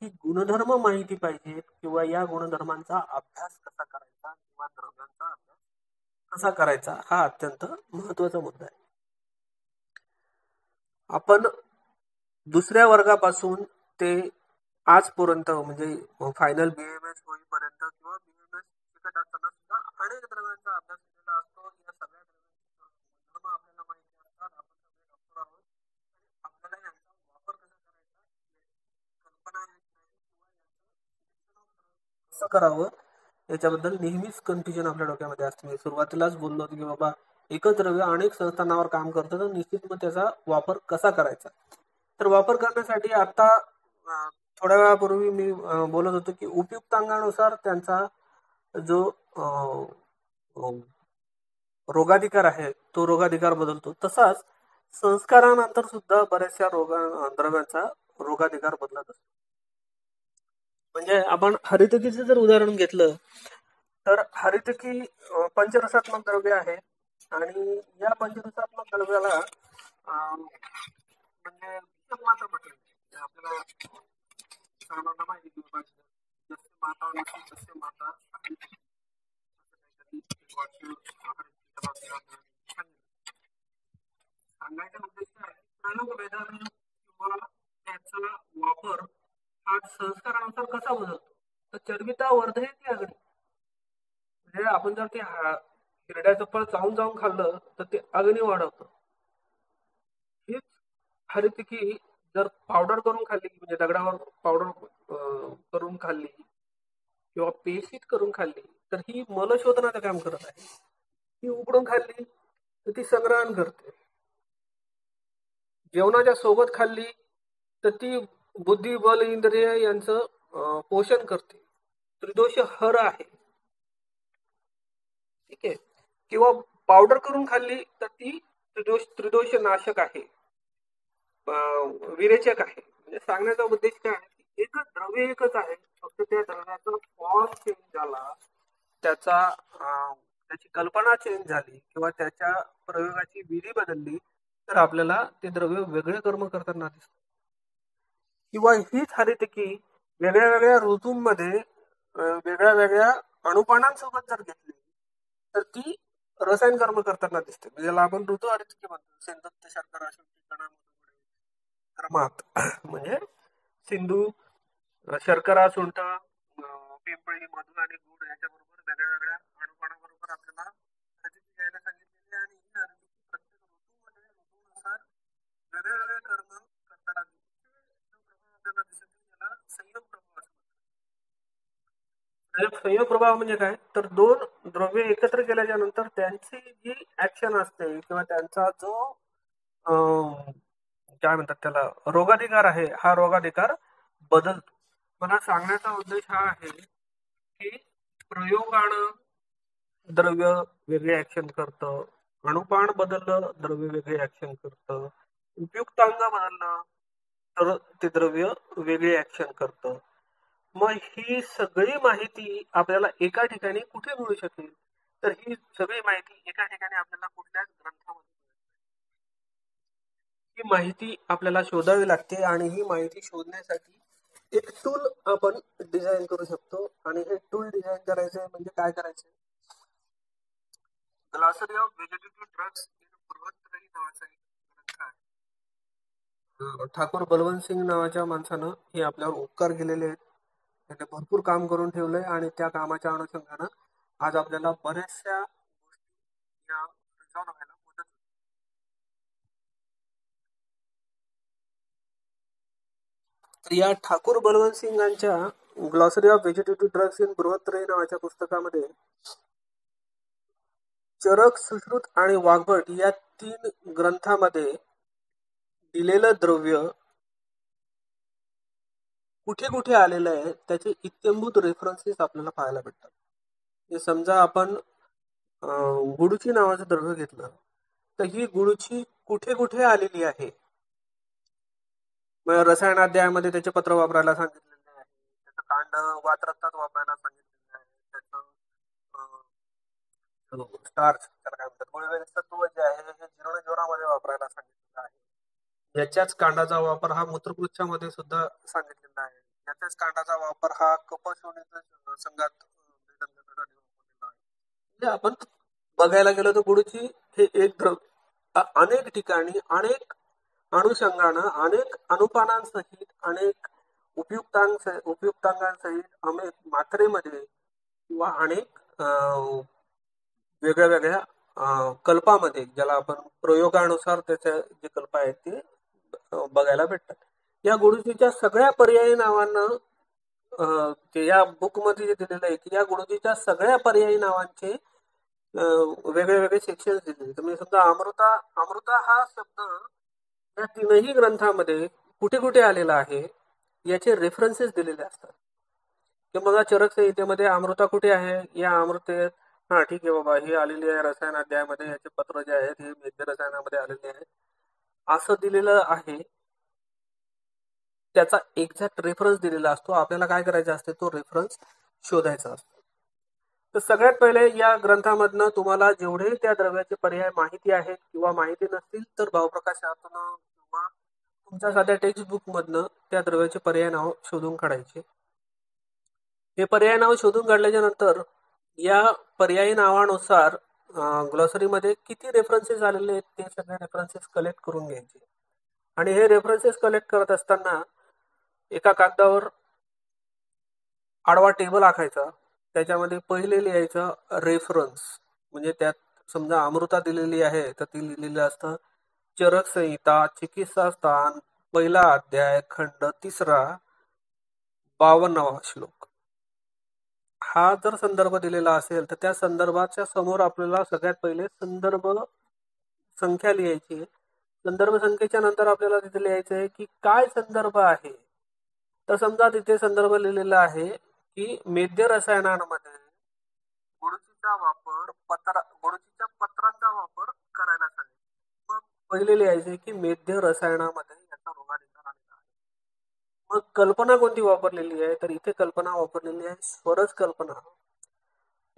Speaker 1: ही गुणधर्म माहिती पाहिजेत किंवा या गुणधर्मांचा अभ्यास कसा करायचा किंवा द्रव्यांचा अभ्यास कसा करायचा हा अत्यंत महत्वाचा मुद्दा आहे. आपण दुसऱ्या वर्गापासून ते आजपर्यंत म्हणजे फायनल बीएमएस होईपर्यंत किंवा बीएमएस शिकत असताना सुद्धा अनेक द्रव्यांचा अभ्यास केलेला असतो. या सगळ्या द्रव्यांचे आपल्याला माहिती असतात. आपण सगळे डॉक्टर आहोत, आपल्याला यांचा वापर कसा करायचा कल्पना कसं करावं याच्याबद्दल नेहमीच कन्फ्युजन आपल्या डोक्यामध्ये असते. मी सुरुवातीलाच बोललो होतो की बाबा एकच द्रव्य अनेक संस्थानावर काम करतं, तर निश्चित मग त्याचा वापर कसा करायचा. तर वापर करण्यासाठी आता थोड्या वेळापूर्वी मी बोलत होतो की उपयुक्तांगानुसार त्यांचा जो रोगाधिकार आहे तो रोगाधिकार बदलतो. तसाच संस्कारानंतर सुद्धा बऱ्याचशा द्रव्यांचा रोगाधिकार बदलत असतो. म्हणजे आपण हरितकीचं जर उदाहरण घेतलं तर हरितकी पंचरसात्मक द्रव्य आहे आणि या पंचरसात्मक द्रव्याला म्हणजे माता म्हटलं आपल्याला सर्वांना माहिती जसे माता तसे माता सांगायचा उद्देश आहे प्रयोग वेदांत किंवा त्याचा वापर हा संस्कारानुसार कसा बदलतो. तर चरबिता वर्धयती अग्नी, म्हणजे आपण जर ते हिरड्याचं फळ चावून चावून खाल्लं तर ते अग्नी वाढवतं. हीच हरितकी जर पावडर करून खाल्ली म्हणजे दगडावर पावडर करून खाल्ली किंवा पेशीत करून खाल्ली तर ही मलशोधनाचं काम करत आहे. ती उकडून खाल्ली तर ती संग्रहण करते. जेवणाच्या सोबत खाल्ली तर ती बुद्धी बल इंद्रिय यांचं पोषण करते. त्रिदोष हर आहे, ठीक आहे. किंवा पावडर करून खाल्ली तर ती त्रिदोष नाशक आहे, विरेचक आहे. म्हणजे सांगण्याचा उद्देश काय आहे, एकच द्रव्य एकच आहे, फक्त त्या द्रव्याचा फॉर्म चेंज झाला, त्याची कल्पना चेंज झाली किंवा त्याच्या प्रयोगाची विधी बदलली तर आपल्याला ते द्रव्य वेगळे कर्म करताना दिसतं. किंवा हीच हरितकी वेगळ्या वेगळ्या ऋतूंमध्ये वेगळ्या वेगळ्या अणुपानांसोबत जर घेतली तर ती रसायन कर्म करताना दिसते. ज्याला आपण ऋतू हरितकी म्हणतो. सेंदत्त शर्करा क्रमात म्हणजे सिंधू शर्करा सुंठ पिंपळी मधु आणि गुड याच्याबरोबर वेगळ्या वेगळ्या अणुपानाबरोबर आपल्याला हरितकी घ्यायला सांगितलेली आणि ही हरितकी प्रत्येक ऋतूमध्ये ऋतूनुसार वेगळ्या वेगळ्या कर्म करताना दिसते. संयम प्रभाव असतो. संयोग प्रभाव म्हणजे काय, तर दोन द्रव्य एकत्र केल्याच्या नंतर त्यांची जी ऍक्शन असते किंवा त्यांचा जो अं, काय म्हणतात त्याला, रोगाधिकार आहे, हा रोगाधिकार बदलतो. मला सांगण्याचा उद्देश हा आहे की प्रयोगानं द्रव्य वेगळे ऍक्शन करतं, अणुपान बदललं द्रव्य वेगळे ऍक्शन करतं, उपयुक्तांग बदललं तर ते द्रव्य वेगळे ऍक्शन करतं. मग ही सगळी माहिती आपल्याला एका ठिकाणी कुठे मिळू शकेल, तर ही सगळी माहिती एका ठिकाणी आपल्याला कुठल्याच ग्रंथामध्ये, ही माहिती आपल्याला शोधावी लागते. आणि ही माहिती शोधण्यासाठी एक टूल आपण डिझाईन करू शकतो. आणि हे टूल डिझाईन करायचं म्हणजे काय करायचं, glossary of vegetative drugs in Brihattrayi नावाचा एक ग्रंथ आहे. ठाकूर बलवंत सिंग नावाच्या माणसानं हे आपल्यावर उपकार केलेले आहेत. त्याने भरपूर काम करून ठेवलंय आणि त्या कामाच्या अनुषंगानं आज आपल्याला बऱ्याचशा गोष्टी या रिझॉल्व्ह व्हायला मदत होते. तर या ठाकूर बलवंत सिंगांच्या glossary of vegetative drugs in Brihattrayi नावाच्या पुस्तकामध्ये चरक, सुश्रुत आणि वाघभट या 3 ग्रंथामध्ये दिलेलं द्रव्य कुठे कुठे आलेलं आहे त्याचे इत्यंभूत रेफरन्सेस आपल्याला पाहायला भेटतात. हे समजा आपण गुडूची नावाचं द्रव्य घेतलं, तर ही गुडूची कुठे कुठे आलेली आहे. मग रसायनाध्यायामध्ये त्याचे पत्र वापरायला सांगितलेले आहे, त्याचं कांड वात्रत्तात वापरायला सांगितलेलं आहे, त्याचं स्टार्च त्याला काय म्हणतात, गुळवेल तत्व जे आहे हे जीर्णजीवनामध्ये वापरायला सांगितलेलं आहे. याच्याच कांडाचा वापर हा मूत्रपुच्छामध्ये सुद्धा सांगितलेला आहे. याच्याच कांडाचा वापर हा कपशोणीच्या संघात भेदन करण्यासाठी वापरलेला आहे. म्हणजे आपण बघायला गेलो तर गुडूची हे एक द्रव्य अनेक ठिकाणी, अनेक अनुषंगानं, अनेक अनुपानांसहित, अनेक उपयुक्तांगांसहित, अनेक मात्रेमध्ये किंवा अनेक वेगळ्या वेगळ्या कल्पामध्ये, ज्याला आपण प्रयोगानुसार त्याच्या जे कल्प आहेत ते बघायला भेटतात. या गुडुचीच्या सगळ्या पर्यायी नावांना ते या बुक मध्ये जे दिलेलं आहे की या गुडुचीच्या सगळ्या पर्यायी नावांचे वेगळे वेगळे सेक्शन दिलेले. तुम्ही समजा अमृता, अमृता हा शब्द या 3ही ग्रंथामध्ये कुठे कुठे आलेला आहे याचे रेफरन्सेस दिलेले असतात. की बघा चरक संहितेमध्ये अमृता कुठे आहे, या अमृतेत हा ठीक आहे बाबा ही आलेली आहे रसायन अध्यायामध्ये, याचे पत्र जे आहेत हे मेद्य रसायनामध्ये आलेले आहेत असं दिलेलं आहे. त्याचा एक्झॅक्ट रेफरन्स दिलेला असतो. आपल्याला काय करायचं असते, तो रेफरन्स शोधायचा असतो. तर सगळ्यात पहिले या ग्रंथामधनं तुम्हाला जेवढे त्या द्रव्याचे पर्याय माहिती आहेत किंवा माहिती नसतील तर भावप्रकाशातून किंवा तुमच्या साध्या टेक्स्ट बुक मधनं त्या द्रव्याचे पर्याय नाव शोधून काढायचे. हे पर्याय नाव शोधून काढल्याच्या नंतर या पर्यायी नावानुसार ग्लॉसरीमध्ये किती रेफरन्सेस आलेले आहेत ते सगळे रेफरन्सेस कलेक्ट करून घ्यायचे. आणि हे रेफरन्सेस कलेक्ट करत असताना एका कागदावर आडवा टेबल आखायचा, त्याच्यामध्ये पहिले लिहायचं रेफरन्स. म्हणजे त्यात समजा अमृता दिलेली आहे तर ती लिहिलेलं असतं चरक संहिता, चिकित्सा स्थान, पहिला अध्याय, खंड 3, 52वा श्लोक. हा जर संदर्भ दिलेला असेल तर त्या संदर्भाच्या समोर आपल्याला सगळ्यात पहिले संदर्भ संख्या लिहायची. संदर्भ संख्येच्या नंतर आपल्याला तिथे लिहायचं आहे की काय संदर्भ आहे. तर समजा तिथे संदर्भ लिहिलेला आहे की मेद्य रसायनांमध्ये गुडचीचा वापर गुडचीच्या पत्रांचा वापर करायला सांगितलं. मग पहिले लिहायचे की मेद्य रसायनामध्ये याचा रोगाधिकार आलेला आहे. मग कल्पना कोणती वापरलेली आहे, तर इथे कल्पना वापरलेली आहे स्वरज कल्पना.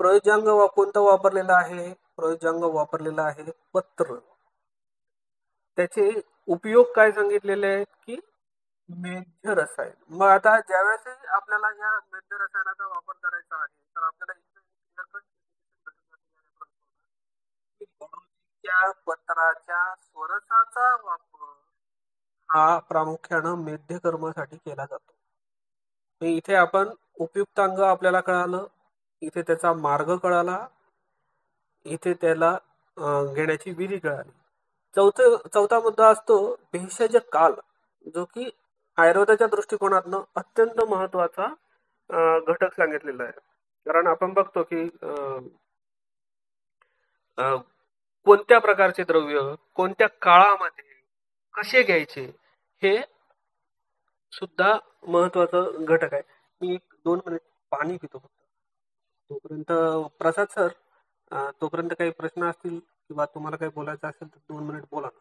Speaker 1: प्रयोजांग कोणता वापरलेला आहे, प्रयोजांग वापरलेला आहे पत्र. त्याचे उपयोग काय सांगितलेले आहेत की मेद्य रसायन. मग आता ज्यावेळेस आपल्याला या मेद्य रसायनाचा वापर करायचा आहे तर आपल्याला गुडूच्या पत्राच्या स्वरसाचा वापर हा प्रामुख्यानं मेद्य कर्मासाठी केला जातो. इथे आपण उपयुक्तांग आपल्याला कळालं, इथे त्याचा मार्ग कळाला, इथे त्याला घेण्याची विधी कळाली. चौथा मुद्दा असतो भेषज काल, जो की आयुर्वेदाच्या दृष्टिकोनातनं अत्यंत महत्वाचा घटक सांगितलेला आहे. कारण आपण बघतो की कोणत्या प्रकारचे द्रव्य कोणत्या काळामध्ये कसे घ्यायचे हे सुद्धा महत्वाचं घटक आहे. मी 1-2 मिनिट पाणी पितो फक्त. तोपर्यंत प्रसाद सर, तोपर्यंत काही प्रश्न असतील किंवा तुम्हाला काही बोलायचं असेल तर 2 मिनिट बोला ना.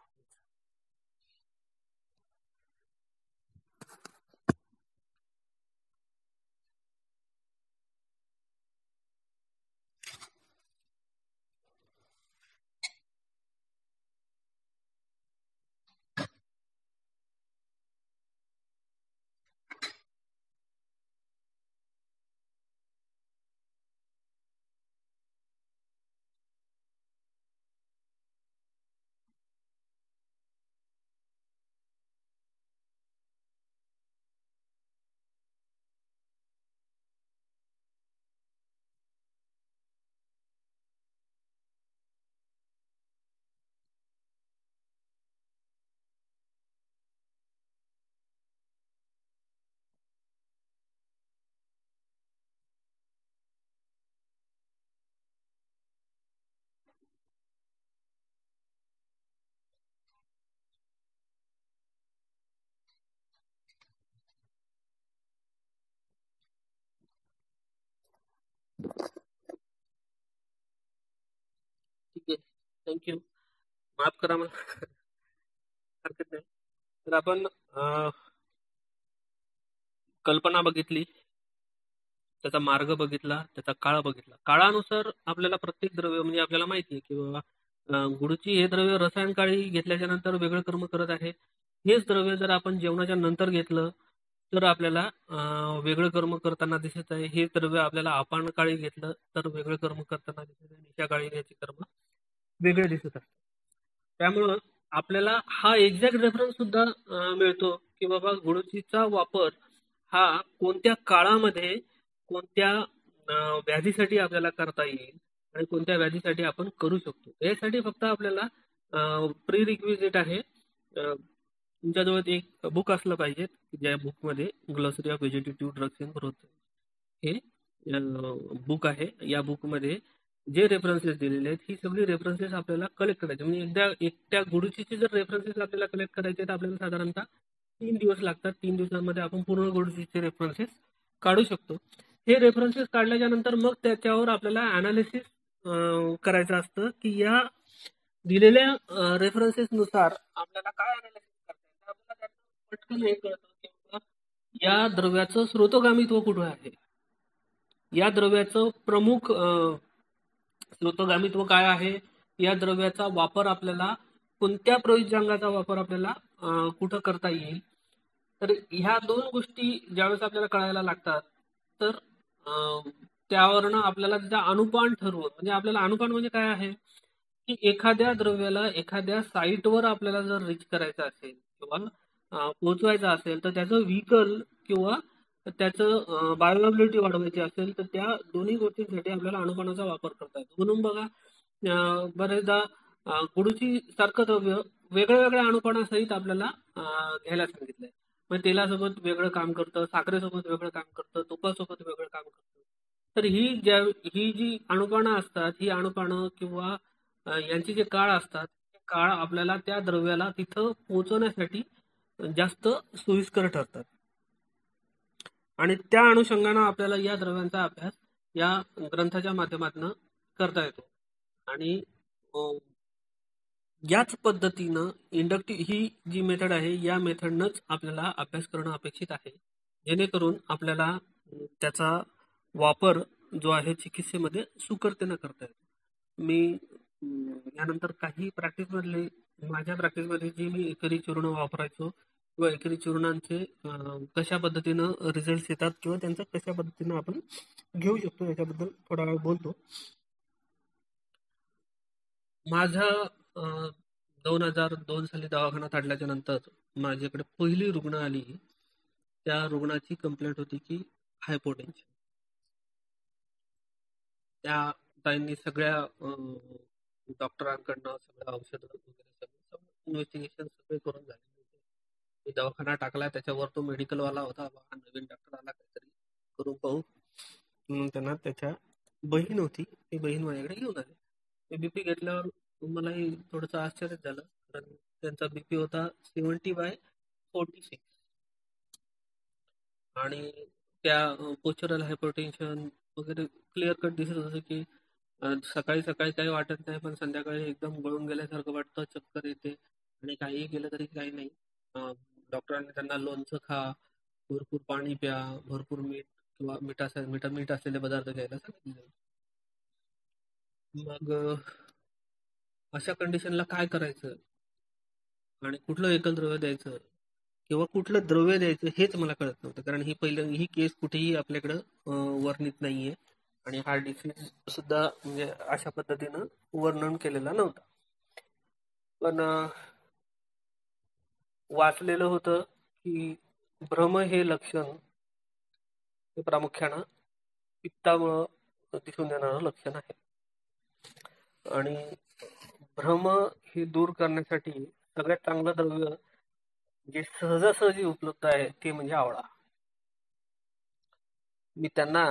Speaker 1: ठीक आहे, थँक्यू. माफ करा मला, हरकत नाही. तर आपण कल्पना बघितली, त्याचा मार्ग बघितला, त्याचा काळ बघितला. काळानुसार आपल्याला प्रत्येक द्रव्य म्हणजे आपल्याला माहिती आहे की बाबा गुळची हे द्रव्य रसायन काळी घेतल्याच्या नंतर वेगळं कर्म करत आहे. हेच द्रव्य जर आपण जेवणाच्या नंतर घेतलं तर आपल्याला वेगळं कर्म करताना दिसत आहे. हे द्रव्य आपल्याला अपान काळी घेतलं तर वेगळं कर्म करताना दिसत आहे. निशा काळी याचे कर्म वेगळे दिसत असतात. त्यामुळं आपल्याला हा एक्झॅक्ट रेफरन्स सुद्धा मिळतो की बाबा गुळचीचा वापर हा कोणत्या काळामध्ये कोणत्या व्याधीसाठी आपल्याला करता येईल आणि कोणत्या व्याधीसाठी आपण करू शकतो. यासाठी फक्त आपल्याला प्री रिक्विजिट आहे. तुमच्याजवळ एक बुक असलं पाहिजे ज्या बुकमध्ये glossary of vegetative drugs in growth हे बुक आहे. या बुकमध्ये जे रेफरन्सेस दिलेले आहेत ही सगळी रेफरन्सेस आपल्याला कलेक्ट करायचे. म्हणजे एकदा एकट्या गुडचीचे जर रेफरन्सेस आपल्याला कलेक्ट करायचे तर आपल्याला साधारणतः 3 दिवस लागतात. 3 दिवसांमध्ये आपण पूर्ण गुडचीचे रेफरन्सेस काढू शकतो. हे रेफरन्सेस काढल्याच्या नंतर मग त्याच्यावर आपल्याला अनालिसिस करायचं असतं की या दिलेल्या रेफरन्सेस नुसार आपल्याला काय अनालिसिस करता येईल. आपल्याला त्यातून पटकन हे कळतं की या द्रव्याचं स्रोतोगामित्व कुठे आहे, या द्रव्याचं प्रमुख स्रोतोगामित्व काय आहे, या द्रव्याचा वापर आपल्याला कोणत्या प्रयोजनांगाचा वापर आपल्याला कुठं करता येईल. तर ह्या 2 गोष्टी ज्यावेळेस आपल्याला कळायला लागतात तर त्यावरनं आपल्याला त्याचा अनुपान ठरवून, म्हणजे आपल्याला अनुपान म्हणजे काय आहे की एखाद्या द्रव्याला एखाद्या साईटवर आपल्याला जर रीच करायचं असेल किंवा पोहोचवायचं असेल तर त्याचं व्हीकल किंवा त्याचं बायोअबिलिटी वाढवायची असेल तर त्या दोन्ही गोष्टींसाठी आपल्याला अनुपानाचा वापर करता येतो. म्हणून बघा बरेचदा गुडूची सारखं द्रव्य वेगळ्या वेगळ्या अनुपानासहित आपल्याला घ्यायला सांगितलंय. मग तेलासोबत वेगळं काम करतं, साखरेसोबत वेगळं काम करतं, तुपासोबत वेगळं काम करतं. तर ही जी अणुपानं असतात ही अणुपानं किंवा यांचे जे काळ असतात ते काळ आपल्याला त्या द्रव्याला तिथं पोहोचवण्यासाठी जास्त सोयीस्कर ठरतात. आणि त्या अनुषंगानं आपल्याला या द्रव्यांचा अभ्यास या ग्रंथाच्या माध्यमातून करता येतो. आणि याच पद्धतीनं इंडक्टिव्ह ही जी मेथड आहे या मेथडनंच आपल्याला अभ्यास करणं अपेक्षित आहे, जेणेकरून आपल्याला त्याचा वापर जो आहे चिकित्सेमध्ये सुकरतेनं करता येतो. मी यानंतर काही प्रॅक्टिसमधले माझ्या प्रॅक्टिसमध्ये जी मी एकेरी चूर्ण वापरायचो किंवा एकेरी चूर्णांचे कशा पद्धतीनं रिझल्ट येतात किंवा त्यांचा कशा पद्धतीनं आपण घेऊ शकतो याच्याबद्दल थोडा वेळ बोलतो. माझा 2002 साली दवाखाना काढल्याच्या नंतर माझ्याकडे पहिली रुग्ण आली. त्या रुग्णाची कंप्लेंट होती की हायपोटेन्शन. त्या त्यांनी सगळ्या डॉक्टरांकडनं सगळ्या औषधं वगैरे सगळं इन्व्हेस्टिगेशन सगळे करून झाले. मी दवाखाना टाकला, त्याच्यावर तो मेडिकलवाला होता, नवीन डॉक्टर आला काहीतरी करून पाहू. म्हणून त्यांना त्याच्या बहीण होती, ती बहीण माझ्याकडे घेऊन आली. ते बीपी घेतल्यावर मलाही थोडंसं आश्चर्यच झालं, कारण त्यांचा बीपी होता 70/46. आणि त्या पोस्चरल हायपरटेन्शन वगैरे क्लिअर कट दिसत होतं की सकाळी सकाळी काही वाटत नाही, पण संध्याकाळी एकदम गळून गेल्यासारखं वाटतं, चक्कर येते आणि काहीही केलं तरी काही नाही. डॉक्टरांनी त्यांना लोणचं खा, भरपूर पाणी प्या, भरपूर मीठ किंवा मीठ असलेले पदार्थ घ्यायला सांगितले. मग अशा कंडिशनला काय करायचं आणि कुठलं एकलद्रव्य द्यायचं किंवा कुठलं द्रव्य द्यायचं हेच मला कळत नव्हतं, कारण ही केस कुठेही आपल्याकडं वर्णित नाहीये आणि हा डिसीज सुद्धा म्हणजे अशा पद्धतीनं वर्णन केलेला नव्हता. पण वाचलेलं होतं की भ्रम हे लक्षण हे प्रामुख्यानं पित्तामुळं दिसून येणारं लक्षण आहे. आणि भ्रम हे दूर करण्यासाठी सगळ्यात चांगलं द्रव्य जे सहजासहजी उपलब्ध आहे ते म्हणजे आवळा. मी त्यांना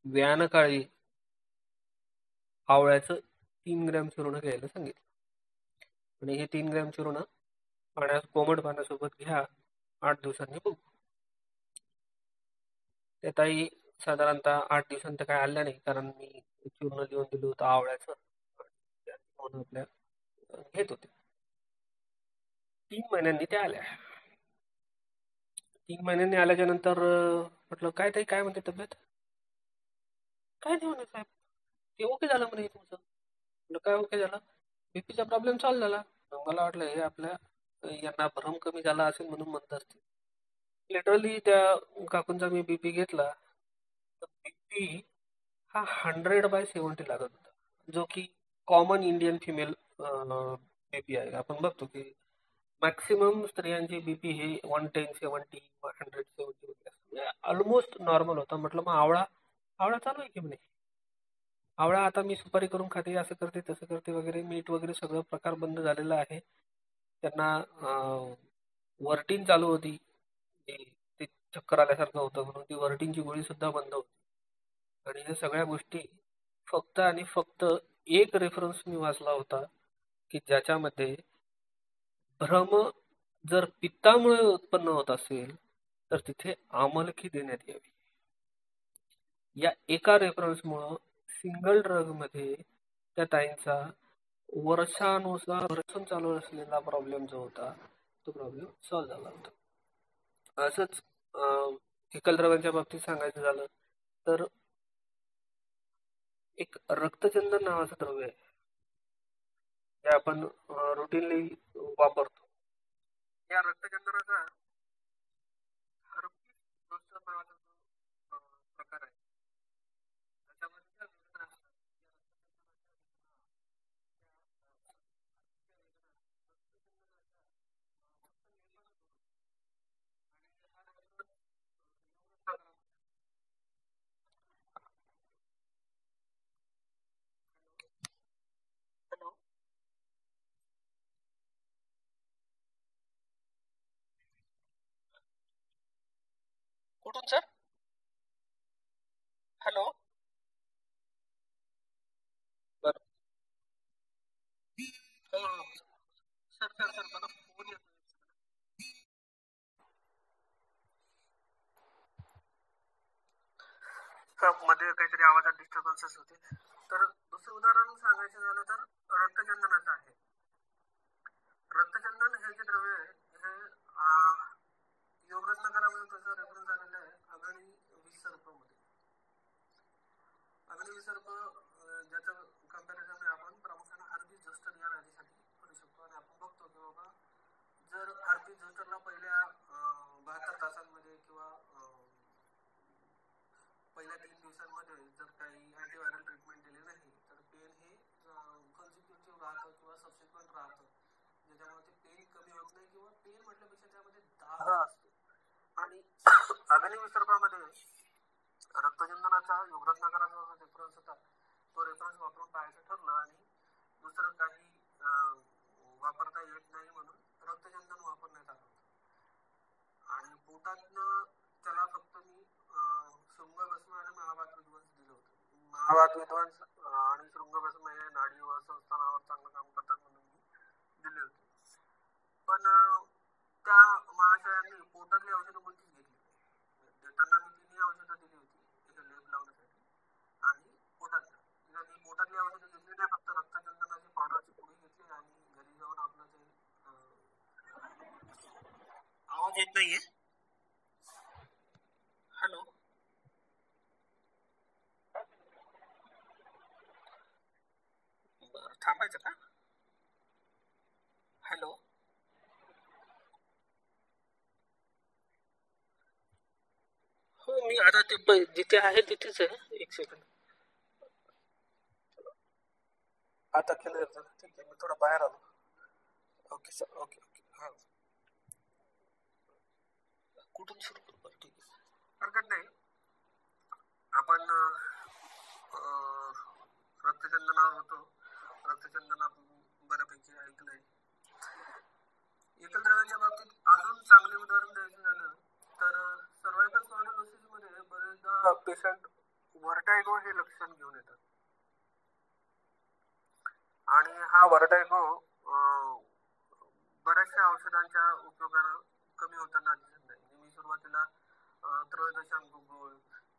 Speaker 1: व्यायामकाळी आवळ्याचं 3 ग्रॅम चूर्ण घ्यायला सांगितलं आणि हे 3 ग्रॅम चूर्ण कोमट पाण्यासोबत घ्या, 8 दिवसांनी बघू. त्यातही साधारणतः 8 दिवसांत काय आल्या नाही, कारण मी चूर्ण लिहून दिलं होतं आवळ्याचं, म्हणून आपल्या घेत होते. 3 महिन्यांनी त्या आल्या. 3 महिन्यांनी आल्याच्या नंतर म्हटलं काय ताई, काय म्हणते तब्येत? काय नाही म्हणे साहेब, ते ओके झालं म्हणे तुमचं. म्हटलं काय ओके झालं? बीपीचा प्रॉब्लेम सॉल्व्ह झाला. मग मला वाटलं हे आपल्या यांना भ्रम कमी झाला असेल म्हणून म्हणत असतील. लिटरली त्या काकूंचा मी बीपी घेतला तर बीपी हा 100/70 लागत होता, जो की कॉमन इंडियन फिमेल बीपी आहे. आपण बघतो की मॅक्सिमम स्त्रियांची बीपी हे 110/70, 100/70 होते, ऑलमोस्ट नॉर्मल होता. म्हटलं मग आवळा आवळा चालू आहे की म्हणे. आवळा आता मी सुपारी करून खाते, असं करते तसं करते वगैरे, मीठ वगैरे सगळं प्रकार बंद झालेला आहे. त्यांना वर्टीन चालू होती, ते चक्कर आल्यासारखं होतं म्हणून ती वर्टीनची गोळी सुद्धा बंद होती. आणि ह्या सगळ्या गोष्टी फक्त आणि फक्त एक रेफरन्स मी वाचला होता की ज्याच्यामध्ये भ्रम जर पित्तामुळे उत्पन्न होत असेल तर तिथे आमलकी देण्यात यावी. या एका रेफरन्समुळं सिंगल ड्रग मध्ये त्या ताईंचा वर्षानुसार वर्षानुवर्षे चालू असलेला प्रॉब्लेम जो होता तो प्रॉब्लेम सॉल्व्ह झाला होता. असंच एकलद्रव्यांच्या बाबतीत सांगायचं झालं तर एक रक्तचंदन नावाचं द्रव्य आहे, जे आपण रुटीनली वापरतो. या रक्तचंदनाचा हर्पिस झोस्टर नावाचा जो प्रकार आहे, त्याच्यामध्ये ज्या वेदना असतात, कुठून सर? हॅलो. बरं. सर सर सर मला फोन येतो. मध्ये काहीतरी आवाजात डिस्टर्बन्सेस होते. तर दुसरं उदाहरण सांगायचं झालं तर रक्तचंदनाचं आहे. रक्तचंदन हे जे द्रव्य आहे हे योगरत्नाकरामध्ये त्याचा रेफरन्स झालेला आहे अग्नी विसर्प मध्ये. अग्नी विसर्प ज्याचं कंपॅरिझन आपण प्रामुख्याने हर्पिस झोस्टर या व्याधीसाठी करू शकतो. आणि आपण बघतो की बाबा जर हर्पिस झोस्टरला पहिल्या 72 तासांमध्ये किंवा पहिल्या 3 दिवसांमध्ये जर काही अँटीव्हायरल ट्रीटमेंट दिली नाही तर पेन हे कन्झिक्युटिव्ह राहतं किंवा सबसिक्वेंट राहतं, ज्याच्यामुळे ते पेन कमी होत नाही किंवा पेन म्हटल्यापेक्षा त्यामध्ये दाह असतो. आणि अग्निविसर्पामध्ये रक्तचंदनाचा योगरत्नाकराचा जो रेफरन्स होता तो रेफरन्स वापरून पाहायचं ठरलं आणि दुसरं काही वापरता येत नाही म्हणून रक्तचंदन वापरण्यात आलं होतं. आणि पोटातनं त्याला फक्त मी शृंगभस्म आणि महाभारत दिवस महावात विद्वांस आणि शृंगप्रसमय नाडी व संस्थानावर चांगलं काम करतात म्हणून मी दिले होते. पण त्या महाशयांनी पोटातली औषधं कोणतीच घेतली नाही. देताना मी तिन्ही औषधं दिली होती, तिथे लेप लावण्यासाठी आणि पोटातल्या. त्यांनी पोटातली औषधं घेतली नाही, फक्त रक्तचंदनाची पावडरची पुडी घेतली आणि घरी जाऊन आपलं ते आवाज येत नाहीये. हॅलो, बरं थांबायचं का? हॅलो, हो मी आता ते जिथे आहे तिथेच आहे. एक सेकंड. आता क्लिअर झालं. ठीक आहे, मी थोडं बाहेर आलो. Okay sir, okay okay. हां, कुठून सुरू करू? बरं ठीक आहे, हरकत नाही. आपण रक्तचंदनावर होतो. रक्तचंदन आपण बऱ्यापैकी ऐकलंय. एकल द्रव्यांच्या बाबतीत अजून चांगले उदाहरण द्यायचं झालं तर सर्वायकल स्पॉन्डिलोसिस मध्ये बरेचदा पेशंट व्हर्टायगो हे लक्षण घेऊन येतात आणि हा व्हर्टायगो बऱ्याचशा औषधांच्या उपयोगानं कमी होताना दिसत नाही. मी सुरुवातीला त्रयोदशांक गुळ,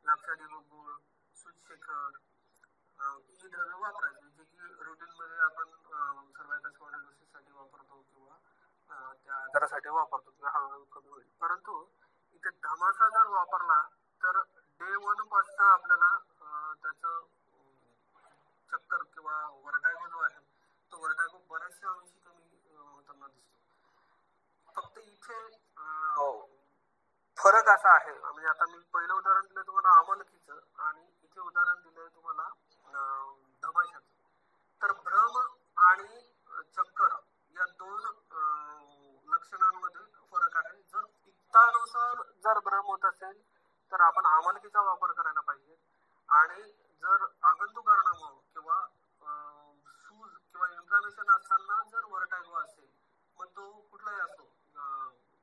Speaker 1: लाक्षादिक गुळ, सूतशेखर ही द्रव्य वापरायची, जे की रुटीन मध्ये आपण सर्वायकल स्पॉन्डिलोसिस साठी वापरतो किंवा त्या आजारासाठी वापरतो किंवा हळूहळू कमी होईल. परंतु इथे धमासा जर वापरला तर डे 1 पासून आपल्याला त्याचं चक्कर किंवा व्हर्टायगो जो आहे तो व्हर्टायगो बऱ्याचशा अंशी कमी होताना दिसतो. फक्त इथे फरक असा आहे, म्हणजे आता मी पहिलं उदाहरण दिलं तुम्हाला आमलकीचं आणि इथे उदाहरण दिलंय तुम्हाला धमाशाचं. तर भ्रम आणि चक्कर या दोन लक्षणांमध्ये फरक आहे. जर पित्तानुसार जर भ्रम होत असेल तर आपण आमलकीचा वापर करायला पाहिजे आणि जर आगंतुक कारणामुळे किंवा सूज किंवा इन्फ्लामेशन असताना जर व्हर्टायगो असेल, मग तो कुठलाही असो,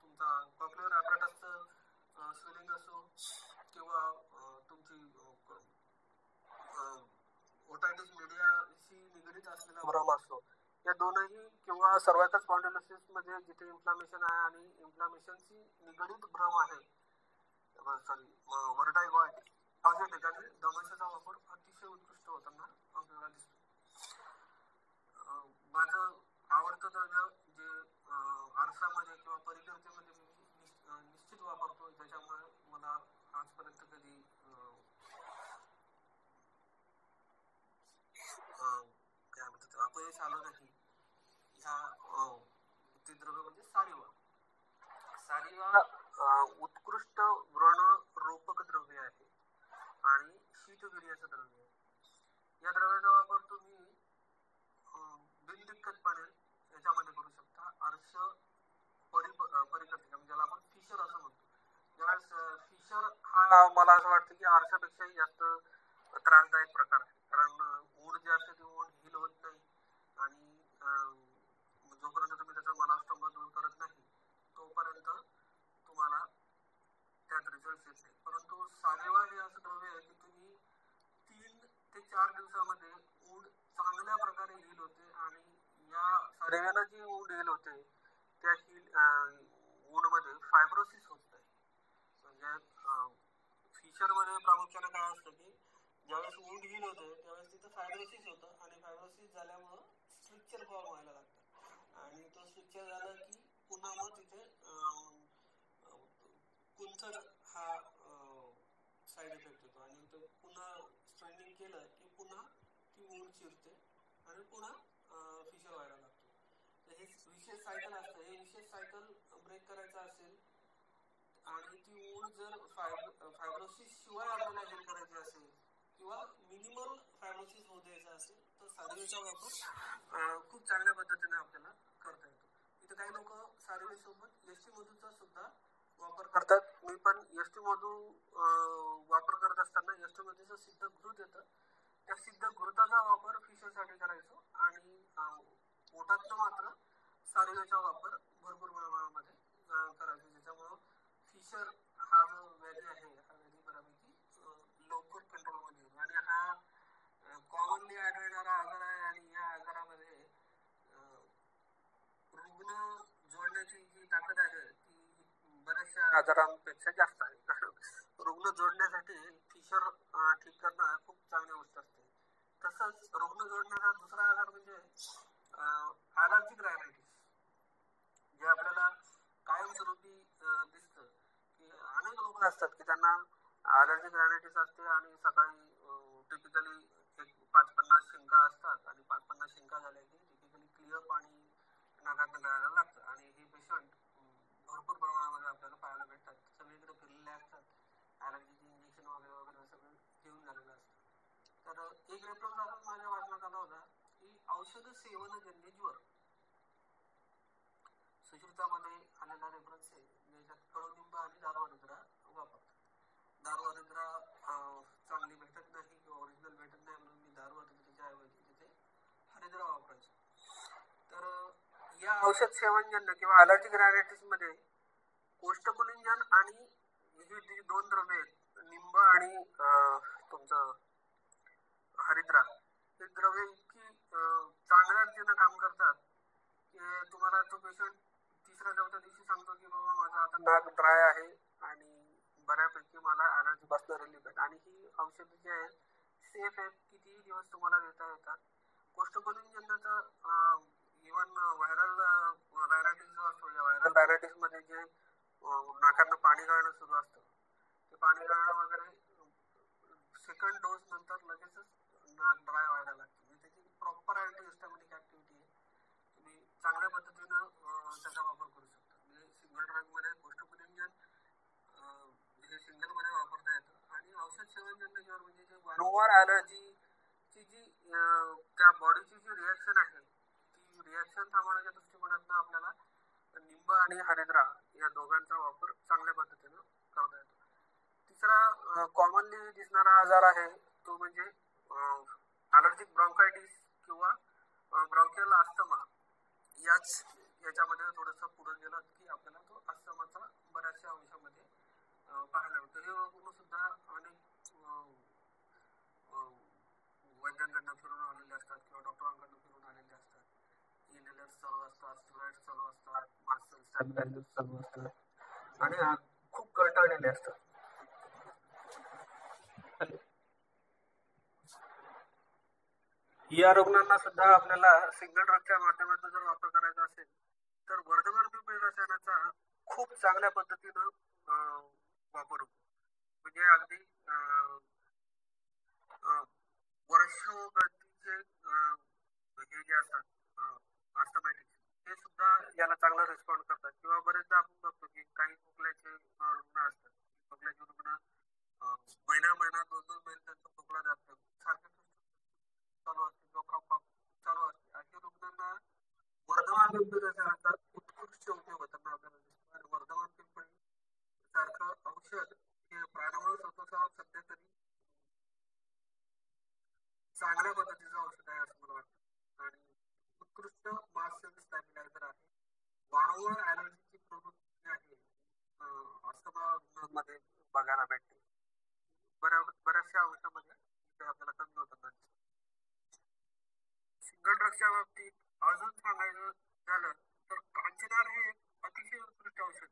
Speaker 1: तुमचा कॉक्लिअर ॲपॅरेटसचं स्वेलिंग असो किंवा तुमची ओटायटिस मीडियाशी निगडीत असलेला भ्रम असो, या दोनही किंवा सर्वायकल स्पॉन्डिलोसिस मध्ये जिथे इन्फ्लामेशन आहे आणि इन्फ्लामेशनशी निगडीत भ्रम आहे, सॉरी व्हर्टायगो आहे, अशा ठिकाणी धमाशाचा वापर अतिशय उत्कृष्ट होताना आपल्याला दिसतो. माझं आवडतं द्रव्य जे आरसामध्ये किंवा परिकरतेमध्ये मी निश्चित वापरतो, त्याच्यामुळे मला आजपर्यंत कधी काय म्हणतात अपयश आलं नाही. ह्या ते द्रव्य म्हणजे सारिवा. सारिवा उत्कृष्ट व्रण रोपक द्रव्य आहे आणि शीतवीर्याचं द्रव्य आहे. या द्रव्याचा वापर तुम्ही बिनदिक्कतपणे याच्यामध्ये करू शकता. अर्श परिकर्तिका म्हणजे ज्याला आपण फिशर असं म्हणतो. ज्यावेळेस फिशर हा मला असं वाटतं की आरशापेक्षाही जास्त त्रासदायक प्रकार आहे, कारण ऊड जे असते ती ऊड हील होत नाही आणि जोपर्यंत तुम्ही त्याचा मलास्तंभ दूर करत नाही तोपर्यंत तुम्हाला त्यात रिझल्ट येत नाही. परंतु सारिवा हे असं द्रव्य आहे की तुम्ही 3 ते 4 दिवसामध्ये ऊड चांगल्या प्रकारे हील होते आणि या सारिव्यानं जी ऊड हील होते त्या ऊडमध्ये फायब्रोसिस होत नाही. म्हणजे फिशरमध्ये प्रामुख्याने काय असतं की ज्यावेळेस ऊड हील होते त्यावेळेस तिथं फायब्रोसिस होतं आणि फायब्रोसिस झाल्यामुळं स्ट्रक्चर फॉर्म व्हायला लागतं आणि तो स्ट्रक्चर झाला की पुन्हा मग तिथे कुंथर हा साईड इफेक्ट होतो आणि तो पुन्हा स्ट्रेनिंग केलं की पुन्हा ती ऊड चिरते आणि पुन्हा फिशर व्हायला लागतो. तर हे विशेष सायकल असतं. हे विशेष सायकल ब्रेक करायचं असेल आणि ती ऊड जर फायब्रोसिस शिवाय आपल्याला हेल करायची असेल किंवा मिनिमल फायब्रोसिस होऊ द्यायचा असेल तर सारिवेचा वापर खूप चांगल्या पद्धतीने आपल्याला करता येतो. इथे काही लोक सारिवेसोबत एसटी मधूचा सुद्धा वापर करतात. मी पण एसटी मधू वापर करत असताना एसटी मधूचं सिद्ध घृत येतं, त्या सिद्ध घृताचा वापर फिशरसाठी करायचो आणि पोटातनं मात्र सारिवेचा वापर भरपूर प्रमाणामध्ये करायचो, ज्याच्यामुळं फिशर हा जो व्याधी आहे हा व्याधी बऱ्यापैकी लवकर कंट्रोलमध्ये येतो. आणि हा ताकद आहे ती बऱ्याचशा आजारांपेक्षा जास्त आहे. कारण रुग्ण जोडण्यासाठी फिशर ठीक करणं खूप चांगली गोष्ट असते. तसंच रुग्ण जोडण्याचा दुसरा आधार म्हणजे ॲलर्जिक रायनायटिस, जे आपल्याला कायमस्वरूपी दिसतं. की अनेक लोक असतात की त्यांना ॲलर्जिक रायनायटिस असते आणि सकाळी टिपिकली एक 5-50 शिंका असतात आणि 5-50 शिंका झाल्या की टिपिकली क्लिअर पाणी नाकातनं गळायला लागतं आणि हे पेशंट भरपूर प्रमाणामध्ये आपल्याला पाहायला भेटतात. सगळीकडे फिरलेले असतात, ॲलर्जीचे इंजेक्शन वगैरे वगैरे सगळं घेऊन झालेलं असतं. तर 1 एप्रिल माझ्या वाचनात आला होता की औषध सेवनजन्य ज्वर, सुश्रुतामध्ये आलेला रेफरन्स आहे. ज्याच्यात कडुलिंब आणि दारुहरिद्रा वापरतात. दारुहरिद्रा चांगली भेटत नाही किंवा ओरिजिनल भेटत नाही म्हणून मी दारुहरिद्राच्या ऐवजी तिथे हरिद्रा वापरायचो. तर या औषध सेवनजन्य किंवा ॲलर्जिक रायनायटिस मध्ये कोष्टकुलिंजन आणि ही जी 2 द्रव्ये आहेत, निंब आणि तुमचं हरिद्रा, हे द्रव्ये इतकी चांगल्या रीतीनं काम करतात की तुम्हाला तो पेशंट 3-4 दिवशी सांगतो की बाबा माझा आता नाक ड्राय आहे आणि बऱ्यापैकी मला ॲलर्जी बसणं रिलीफ आहे. आणि ही औषधं जी आहेत सेफ आहेत, कितीही दिवस तुम्हाला देता येतात. कोष्टकुलिंजनचं इव्हन व्हायरल रायनायटिस जो असतो, या व्हायरल रायनायटिसमध्ये जे नाकातनं पाणी गळणं सुरू असतं, ते पाणी गळणं वगैरे सेकंड डोस नंतर लगेचच नाक ड्राय व्हायला लागतं. म्हणजे त्याची प्रॉपर अँटीहिस्टॅमिनिक ॲक्टिव्हिटी आहे. तुम्ही चांगल्या पद्धतीनं त्याचा वापर करू शकता. म्हणजे सिंगल ड्रगमध्ये कोष्टकुलिंजन हे सिंगलमध्ये वापरता येतं. आणि औषध सेवनजन्य ज्वर म्हणजे जे वारंवार ॲलर्जीची जी त्या बॉडीची जी रिॲक्शन आहे, ती रिॲक्शन थांबवण्याच्या दृष्टिकोनातून आपल्याला निंब आणि हरिद्रा या दोघांचा वापर चांगल्या पद्धतीनं करता येतो. तिसरा कॉमनली दिसणारा आजार आहे तो म्हणजे ॲलर्जिक ब्रॉन्कायटिस किंवा ब्रॉन्कियल अस्थमा. याच्यामध्ये थोडंसं पुढे गेलं की आपल्याला तो अस्थमाचा बऱ्याचशा अंशामध्ये पाहायला मिळतो. हे रुग्ण सुद्धा अनेक वैद्यांकडनं फिरून आलेले असतात किंवा डॉक्टरांकडनं फिरून आलेले असतात. इनहेलर्स चालू असतात, स्टिरॉइड्स चालू असतात, मास्टर स्टॅबिलायझर्स चालू असतात आणि खूप कंटाळलेले असतात. या रुग्णांना सुद्धा आपल्याला सिंगल ड्रगच्या माध्यमातून जर वापर करायचा असेल तर वर्धमान पिंपळी रसायनाचा खूप चांगल्या पद्धतीनं वापर होतो. म्हणजे अगदी वर्षोगतीचे हे जे असतात अस्थमॅटिक्स, ते सुद्धा याला चांगला रिस्पॉन्ड करतात. किंवा बरेचदा आपण बघतो की काही खोकल्याचे रुग्ण असतात, खोकल्याचे रुग्ण महिना 2-2 महिने त्यांचा खोकला जातो, सारखं चालू असते किंवा कफ चालू असते. अशा रुग्णांना वर्धमान पिंपळी रसायनाचा उत्कृष्ट उपयोग होताना आपल्याला दिसतो. आणि वर्धमान पिंपळी सारखं औषध हे प्राणवायू स्वतःचा सध्या तरी चांगल्या पद्धतीचं औषध आहे असं मला वाटतं. आणि उत्कृष्ट मास सेल स्टॅबिलायझर आहे. वारंवार ॲलर्जीची प्रवृत्ती आहे अस्थमामध्ये बघायला भेटते. बऱ्याचशा औषधामध्ये ते आपल्याला कमी होताना दिसतं. सिंगल ड्रगच्या बाबतीत अजून सांगायचं झालं तर कांचनार हे अतिशय उत्कृष्ट औषध.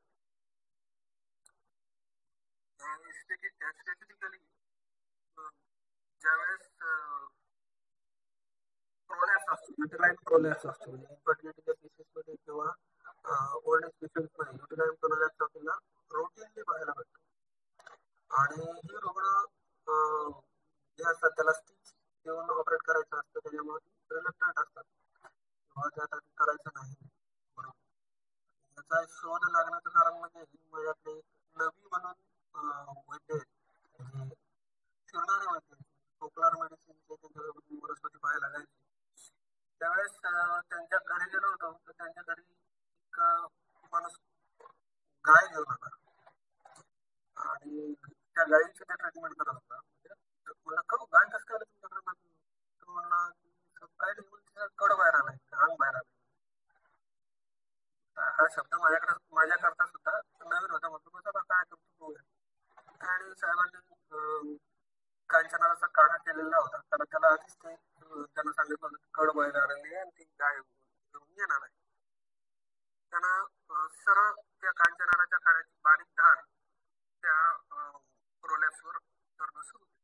Speaker 1: स्पेसिफिकली ज्यावेळेस प्रोलॅप्स असतो, युटिलाईन प्रोलॅप्स असतो, म्हणजे इन्फर्टिलिटीच्या केसेसमध्ये किंवा ओल्ड एज पेशंट्समध्ये युटिलाईन प्रोलॅप्स आपल्याला रोटीनली पाहायला भेटतो. आणि हे रुग्ण जे असतात त्याला स्टिच देऊन ऑपरेट करायचं असतं, त्याच्यामुळे रिलक्टंट असतात किंवा त्यात करायचं नाही. बरोबर. याचा शोध लागण्याचं कारण म्हणजे माझ्याकडे एक नवी म्हणून वैद्य आहेत, म्हणजे फिरणारे वैद्य, पॉप्युलर मेडिसिनचे त्यांच्याकडे वनस्पती पाहायला लागायची. त्यावेळेस त्यांच्या घरी गेलो होतो तर त्यांच्या घरी एक माणूस गाय घेऊन आला आणि त्या गायीची ते ट्रीटमेंट करत होता. मला गाय कसं काय तुमच्याकडे? तो म्हणला काय नाही, तिचा कड बाहेर आलाय, अंग बाहेर आलाय. हा शब्द माझ्याकरता सुद्धा नवीन होता. म्हणतो बघा काय करतो बघूया. आणि साहेबांनी कांचनाचा काढा केलेला होता, कारण त्याला आधीच ते त्यांना सांगितलं होतं कड बाहेर आलेली आहे आणि ती गाय घेऊन येणार आहे. त्यांना सरळ त्या कांचनाराच्या काळाची बारीक धार त्या प्रोलॅप्सवर धरणं सुरू केलं.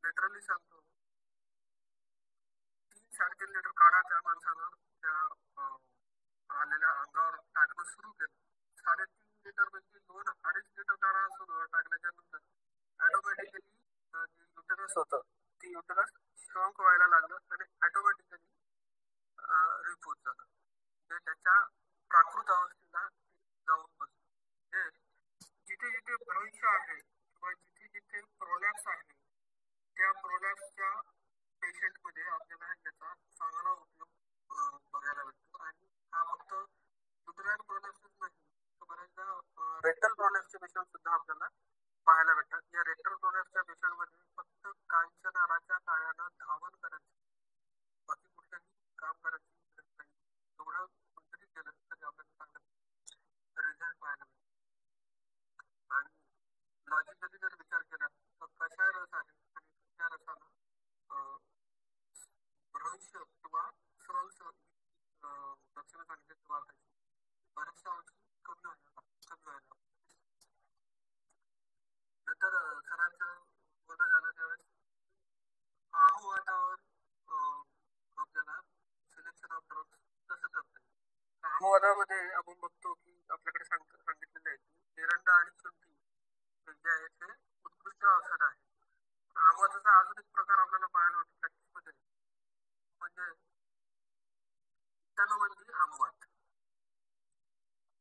Speaker 1: लिटरली सांगतो, 3-3.5 लिटर काढा त्या माणसानं त्या आलेल्या अंगावर टाकणं सुरू केलं. 3.5 लिटर पैकी 2-2.5 लिटर काढा टाकल्याच्या नंतर ऑटोमॅटिकली जे युटेरस होतं ते युटेरस श्रंक व्हायला लागलं आणि ऑटोमॅटिकली रिपोज झालं. म्हणजे त्याच्या प्राकृत अवस्थेला जाऊन बसलं. म्हणजे जिथे जिथे भ्रंश आहे किंवा जिथे जिथे प्रोलॅप्स आहे त्या प्रोलॅप्सच्या पेशंटमध्ये आपल्याला याचा चांगला उपयोग बघायला भेटतो. आणि हा फक्त युटेराइन प्रोलॅप्सच नाही, तर बऱ्याचदा रेक्टल प्रोलॅप्सचे पेशंट सुद्धा आपल्याला पाहायला भेटतात. या रेक्टल प्रोलॅप्सच्या पेशंटमध्ये फक्त कांचनाराच्या काळानं धावन करायचं, बाकी कुठल्याही काम करायची गरज नाही. एवढं कोणतरी केलं तरी आपल्याला चांगला रिझल्ट पाहायला भेटतो. आणि लॉजिकली जर विचार केला तर कशा रस आहे आणि त्या रसानं भ्रंश किंवा स्रंश लक्षणं सांगितली वाटायची बऱ्याचशा अंशी कमी व्हायला. नंतर सरांचं बोलणं झालं त्यावेळेस आमवादावर आपल्याला सिलेक्शन ऑफ ड्रग्स कसं करता येईल. आमवादामध्ये आपण बघतो की आपल्याकडे सांगितलेलं आहे की एरंडा आणि शुंठी जे आहे ते उत्कृष्ट औषध आहे. आमवादाचा अजून एक प्रकार आपल्याला पाहायला होतो प्रॅक्टिसमध्ये, म्हणजे पित्तानुबंधी आमवाद.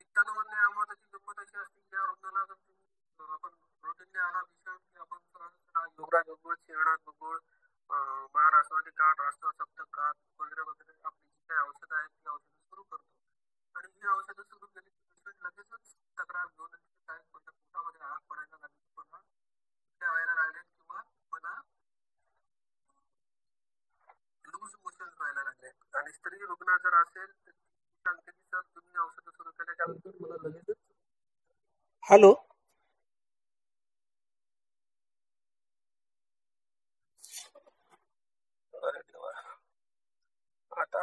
Speaker 1: पित्तानुबंधी आमवादाची गंमत अशी असते की या रुग्णाला जर तुम्ही आपण रोटीनने आला विषय की आपण योगराज बघूळ, श्रीनाथ बघूळ, महाराष्ट्रामध्ये काळ, राष्ट्र सप्तकात वगैरे वगैरे आपली जी काही औषधं आहेत ती औषधं सुरू करतो. आणि ही औषधं सुरू केली की पेशंट लगेचच तक्रार घेऊन काय माझ्या पोटामध्ये आग पडायला लागली, मला उलट्या व्हायला लागल्यात किंवा मला लूज मोशन व्हायला लागले. आणि स्त्री रुग्ण जर असेल तर सांगते की सर तुम्ही औषधं सुरू केल्याच्या नंतर मला लगेचच हॅलो अरे देवा, आता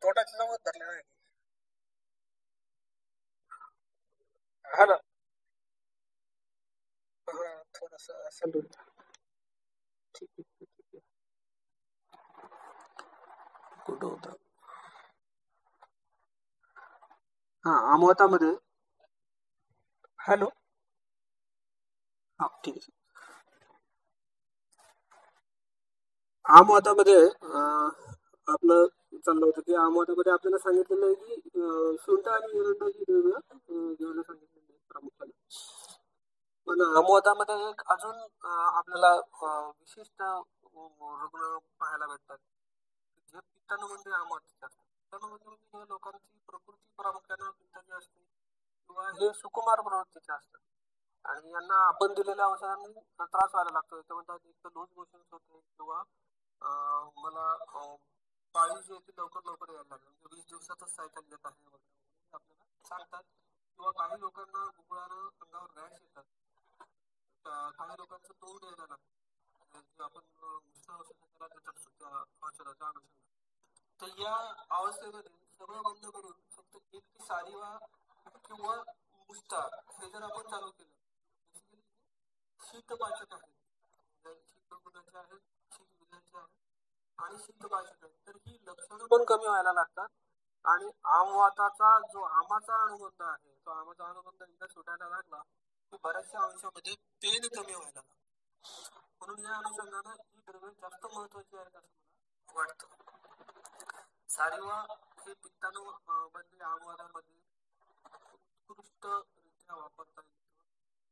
Speaker 1: तोटाची जवळ धरले नाही. हॅलो, थोडस असेल. ठीक आहे, ठीक आहे. कुठं होता? हा, आमवादामध्ये हॅलो, हा ठीक आहे. आमवादामध्ये आपलं चाललं होतं की आमवादामध्ये आपल्याला सांगितलेलं आहे की शुंठ आणि एरंडा ही द्रव्य घ्यायला सांगितलेलं आहे प्रामुख्याने. पण आमवादामध्ये एक अजून आपल्याला विशिष्ट रुग्ण पाहायला भेटतात जे पित्तानुबंधी आमवादाचे असतात. पित्तानुबंधी म्हणजे या लोकांची प्रकृती प्रामुख्याने पित्ताची असते किंवा हे सुकुमार प्रवृत्तीचे असतात आणि यांना आपण दिलेल्या औषधांनी त्रास व्हायला लागतो. ते म्हणतात एक तर लूज मोशन्स होते किंवा मला पाळी जी आहे ती लवकर लवकर यायला लागली, म्हणजे 20 दिवसातच सायकल येत आहे वगैरे आपल्याला सांगतात. किंवा काही लोकांना गुगळानं अंगावर रॅश येतात, काही लोकांचं तोंड यायला लागतं, जे आपण उष्ण औषधं त्याला देतात त्या औषधाच्या अनुषंगाने. तर या अवस्थेमध्ये सगळं बंद करून फक्त एक ती सारीवा किंवा मुस्ता हे जर आपण चालू केलं, शीतपाचक आहे, शीतगुणाचे आहेत, शीतविजाचे आहेत आणि शीतपाचक आहेत, तर ही लक्षणं पण कमी व्हायला लागतात. आणि आमवाताचा जो आमाचा अनुबंध आहे तो आमाचा अनुबंध एकदा सुटायला लागला की बऱ्याचशा अंशामध्ये पेन कमी व्हायला लागला. म्हणून या अनुषंगानं ही द्रव्ये जास्त महत्वाची आहेत असं मला वाटतं. सारिवा हे पित्तानुबंधी आमवादामध्ये उत्कृष्टरित्या वापरता येतं.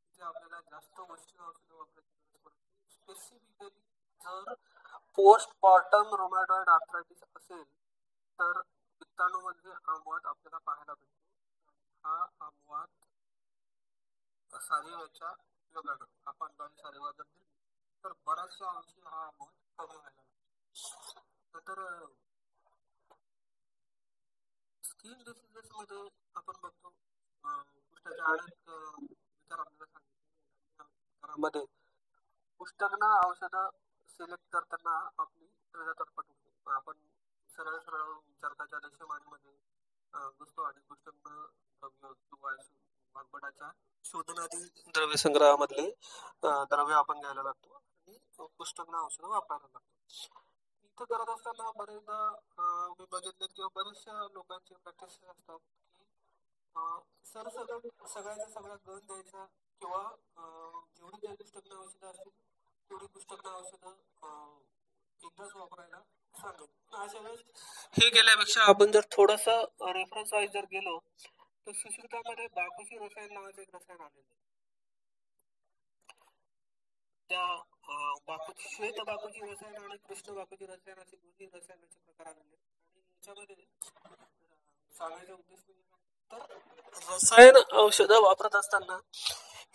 Speaker 1: तिथे आपल्याला जास्त गोष्टी औषधं वापरायची गरज पडते. स्पेसिफिकली जर पोस्टमॉर्टम रुमॅटॉइड आर्थरायटिस असेल तर पित्ताणूमध्ये आमवाद आपल्याला पाहायला भेटतो. हा आमवाद सारिवाच्या योगानं आपण सारिवा जर दिली तर बऱ्याचशा अंशी हा आमवाद कमी व्हायला लागतो. नंतर स्किन डिसीजेस मध्ये आपण बघतो कुष्ठाचे अनेक विकार आपल्याला सांगितले. मध्ये उष्णग्न औषधं सिलेक्ट करताना आपली तत्पट होतो. आपण सरळ सरळ विचारकाच्या देशमाणीमध्ये घुसतो आणि कृष्ण द्रव्य किंवा भागवताच्या शोधनादी द्रव्य संग्रहामधले द्रव्य आपण घ्यायला लागतो आणि पुस्तक औषध वापरायला लागतो. इथं करत असताना बरेचदा मी बघितले किंवा बऱ्याचशा लोकांचे प्रॅक्टिस असतात की सरसकट सगळ्याचा सगळा गण द्यायचा किंवा जेवढी काही पुस्तक औषधं असतील तेवढी पुस्तक औषधं एकदाच वापरायला सांगत. अशा वेळेस हे केल्यापेक्षा आपण जर थोडस रेफरन्स वाईज जर गेलो तर सुश्रुतामध्ये बाकूची रसायन नावाचं एक रसायन आलेलं आहे. त्या बाकूची श्वेत बाकूची रसायन आणि कृष्ण बाकूची रसायन असे दोन्ही रसायनाचे प्रकार आलेले आणि याच्यामध्ये सांगायचा उद्देश तर रसायन औषधं वापरत असताना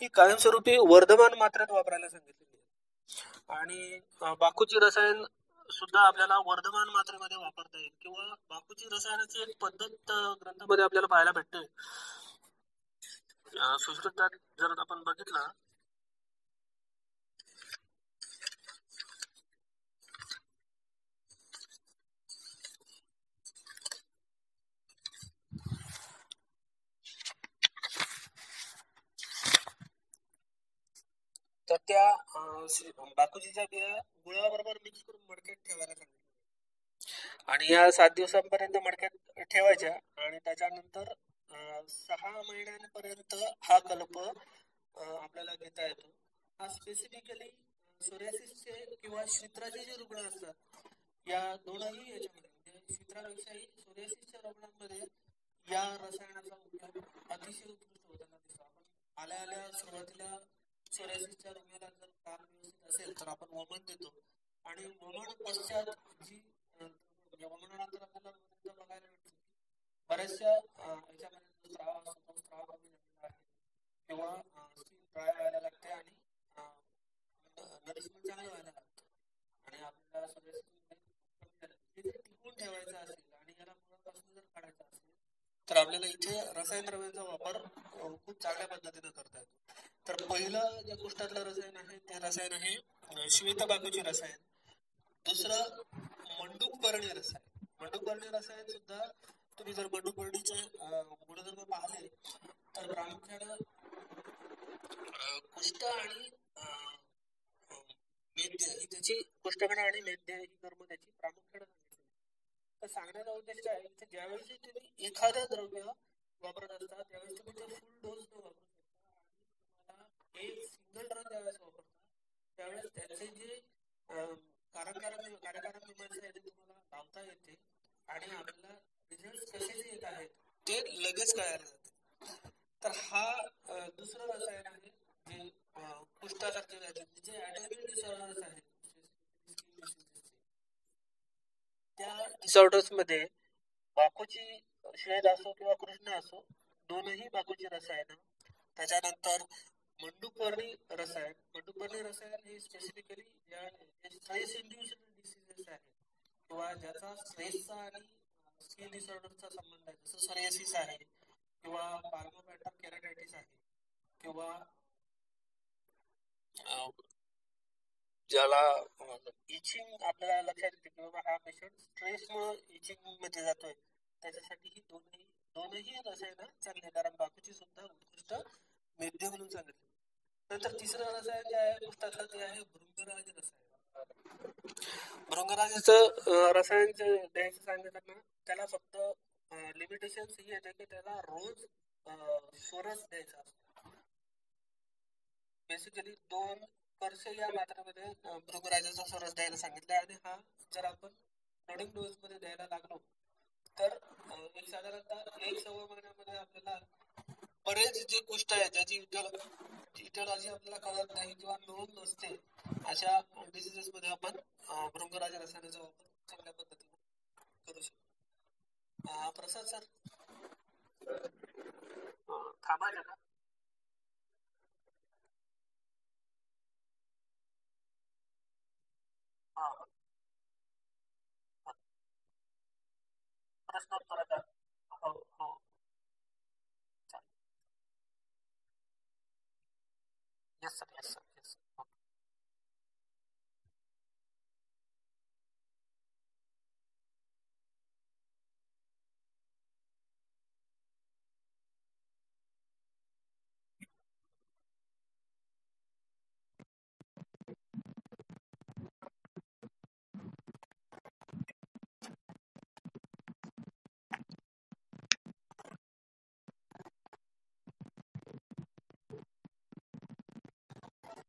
Speaker 1: ही कायमस्वरूपी वर्धमान मात्रेत वापरायला सांगितलेली आहे आणि बाकूची रसायन सुद्धा आपल्याला वर्धमान मात्रेमध्ये वापरता येईल किंवा बाकूची रसायनाची एक पद्धत ग्रंथामध्ये आपल्याला पाहायला भेटते. सुश्रुतात जर आपण बघितलं तर त्या बाकूजीच्या बिया गुळाबरोबर मिक्स करून मडक्यात ठेवायला सांगितलं आणि या 7 दिवसांपर्यंत मडक्यात ठेवायच्या आणि त्याच्यानंतर 6 महिन्यांपर्यंत हा कल्प आपल्याला घेता येतो. हा स्पेसिफिकली सोरियासिसचे किंवा शित्राचे जे रुग्ण असतात या दोनही याच्यामध्ये म्हणजे शित्रापेक्षाही सोरियासिसच्या रुग्णांमध्ये या रसायनाचा उपयोग अतिशय उत्कृष्ट होताना दिसतो. आपण आल्या आल्या सुरुवातीला सोरियासिसच्या रुग्णाला जर काम व्यवस्थित असेल तर आपण वमन देतो आणि वमन पश्चात जी वमनानंतर आपल्याला बघायला भेटतो बऱ्याचशा याच्यामध्ये स्त्राव असतो तो स्त्राव कमी झालेला आहे किंवा स्किन ड्राय व्हायला लागते आणि नरिशमेंट चांगलं व्हायला लागतं आणि आपल्याला सोरियासिस टिकून ठेवायचं असेल आणि याला मुळापासून जर काढायचं असेल तर आपल्याला इथे रसायन द्रव्यांचा वापर खूप चांगल्या पद्धतीने करता येतो. तर पहिलं ज्या कुष्ठातलं रसायन आहे ते रसायन आहे श्वेतबाकूची रसायन. दुसरं मंडूकपर्णी रसायन. मंडूकपर्णी रसायन सुद्धा तुम्ही जर मंडूकपर्णीचे गुणधर्म पाहिले तर प्रामुख्यानं कुष्ठ आणि मेद्य ही त्याची कुष्ठकणा आणि मेद्य ही कर्म त्याची प्रामुख्यानं सांगितली. तर सांगण्याचा उद्देश काय की ज्यावेळेस तुम्ही एखादं द्रव्य वापरत असता त्यावेळेस तुम्ही ते फुल डोस न वापरू शकता आणि एक सिंगल ड्रग ज्यावेळेस वापरता त्यावेळेस त्याचे जे कार्यकारक मीमांसा आहे ते तुम्हाला लावता येते आणि आपल्याला रिझल्ट कसे येत आहेत ते लगेच कळायला जाते. तर हा दुसरं रसायन आहे जे कुष्ठासारखे जे ॲटोइम्युन डिसऑर्डर्स आहेत त्या डिसऑर्डर्स मध्ये बाकूची श्वेत असो किंवा कृष्ण असो दोनही बाकूची रसायन. त्याच्यानंतर मंडूकवर्णी रसायन. मंडूकवर्णी रसायन हे स्पेसिफिकली स्ट्रेस इंड्युस्ड डिसीजेस आहे किंवा ज्याचा स्ट्रेसचा आणि स्किन डिसऑर्डरचा संबंध आहे जसं सोरियासिस आहे किंवा पाल्मोप्लांटर केराटायटिस आहे किंवा ज्याला इचिंग आपल्याला लक्षात येते की बाबा हा पेशंट स्ट्रेसमुळे इचिंग मध्ये जातोय त्याच्यासाठी ही दोनही रसायनं चांगली कारण बाकीची सुद्धा उत्कृष्ट मेद्य म्हणून सांगितले. नंतर तिसरं रसायन जे आहे कुष्ठातलं ते आहे भृंगराज रसायन. भृंगराजाचं रसायन द्यायचं सांगितलं त्याला फक्त लिमिटेशन ही येते की त्याला रोज सोरस द्यायचा असतो. बेसिकली 2 वर्ष या मात्रेमध्ये भृंगराजाचा सोरस द्यायला सांगितलं आणि हा जर आपण लोडिंग डोस मध्ये द्यायला लागलो तर एक साधारणतः 1-1.25 महिन्यामध्ये आपल्याला बरेच जे कुष्ठ आहे ज्याची इटिओलॉजी आपल्याला कळत नाही किंवा नोंद नसते अशा डिसिजेस मध्ये आपण भृंगराज रसायनाचा वापर चांगल्या पद्धतीने करू शकतो. प्रसाद सर थांबा जरा. प्रश्नोत्तर हो हो yes sir yes sir yes.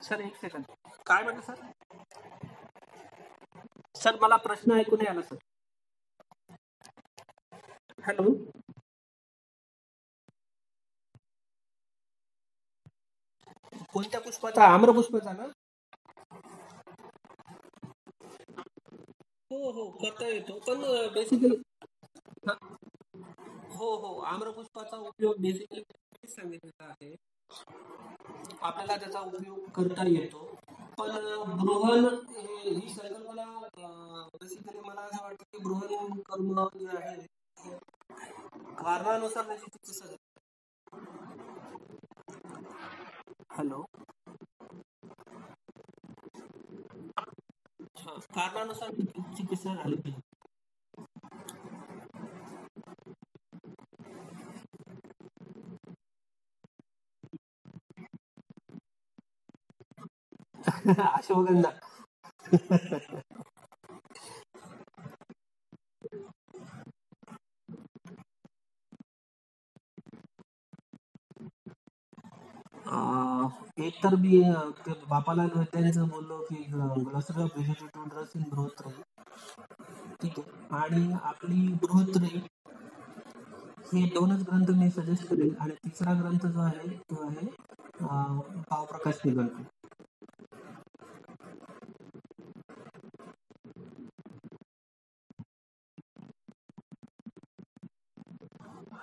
Speaker 1: Sir एक सेकंड. काय म्हणलं सर? सर मला प्रश्न ऐकू नाही आला सर. हॅलो. कोणत्या पुष्पाचा? आम्रपुष्पाचा ना? हो हो करता येतो, पण बेसिकली हो हो आम्रपुष्पाचा उपयोग बेसिकली सांगितलेला आहे, आपल्याला त्याचा उपयोग करता येतो. पण बृहन ही संकल्पना बेसिकली मला असं वाटतं की बृहन कर्म जे आहे कारणानुसार त्याची चिकित्सा झाली. हॅलो. कारणानुसार चिकित्सा झाली पाहिजे. अश्वगंधा. एक तर मी ते बापाला वैद्यांचं बोललो की glossary of vegetative drugs in Brihattrayi, ठीक आहे, आणि आपली बृहत्त्रयी हे दोनच ग्रंथ मी सजेस्ट करेल, आणि तिसरा ग्रंथ जो आहे तो आहे भावप्रकाश निगलकर.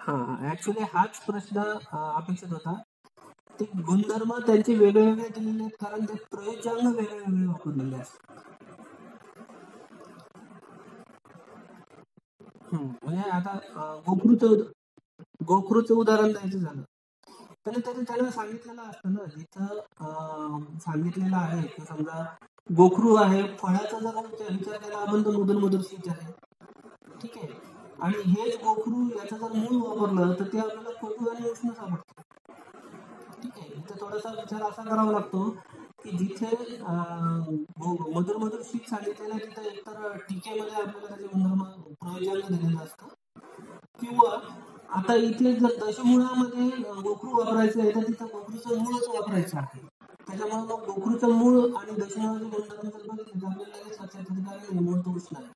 Speaker 1: हा ऍक्च्युली हाच प्रश्न अपेक्षित होता. ते गुणधर्म त्यांचे वेगळे वेगळे दिलेले आहेत, कारण ते प्रयोजन वेगळे वेगळे वापरलेले असतात. म्हणजे आता गोखरूचं उदाहरण द्यायचं झालं तर त्याला सांगितलेलं असतं ना, जिथं सांगितलेलं आहे की समजा गोखरू आहे, फळाचा जर विचार केला आपण तर मधुर मधुर शीत आहे, ठीक आहे, आणि हेच गोखरू याचं जर मूळ वापरलं तर ते आपल्याला खोटू आणि उष्ण सापडतं, ठीक आहे. इथं थोडासा विचार असा करावा लागतो की जिथे मधुर मधुर शीत सांगितलेलं आहे तिथं एकतर टीकेमध्ये आपल्याला त्याचे गुणधर्म प्रयोजन दिलेलं असतं, किंवा आता इथे जर दशमुळामध्ये गोखरू वापरायचं आहे तर तिथं गोखरूचं मूळच वापरायचं आहे. त्याच्यामुळे मग गोखरूचं मूळ आणि दशमुळाचे गुणधर्म जर बघितले तर आपल्याला लगेच लक्षात येतं काय मूळ तो उष्ण आहे,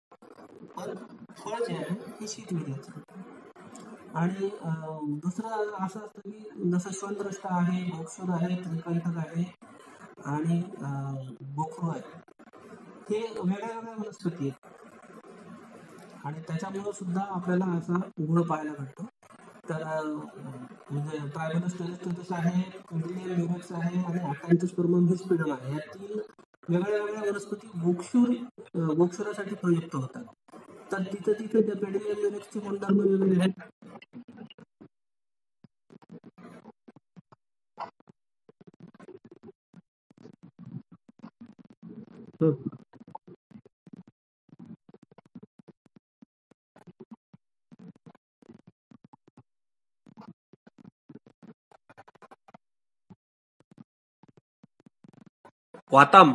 Speaker 1: पण फळ जे आहे हे शीतवीर्याचं. आणि दुसरं असं असतं की जसं श्वंद्रष्ट आहे, गोक्षुर आहे, त्रिकंठक आहे आणि गोखरू आहे, हे वेगळ्या वेगळ्या वनस्पती आहेत, आणि त्याच्यामुळे सुद्धा आपल्याला असा गुण पाहायला भेटतो. तर म्हणजे ट्रायबलस टेरिस्टेरिस आहे, पेडिलियम म्युरेक्स आहे आणि अँथोस्पर्मम हिस्पिडम आहे, या तीन वेगळ्या वेगळ्या वनस्पती गोक्षुरासाठी प्रयुक्त होतात. तर तिथे तिथे त्या पेडिलियम म्युरेक्सचे गुणधर्म वेगळे आहेत. वाताम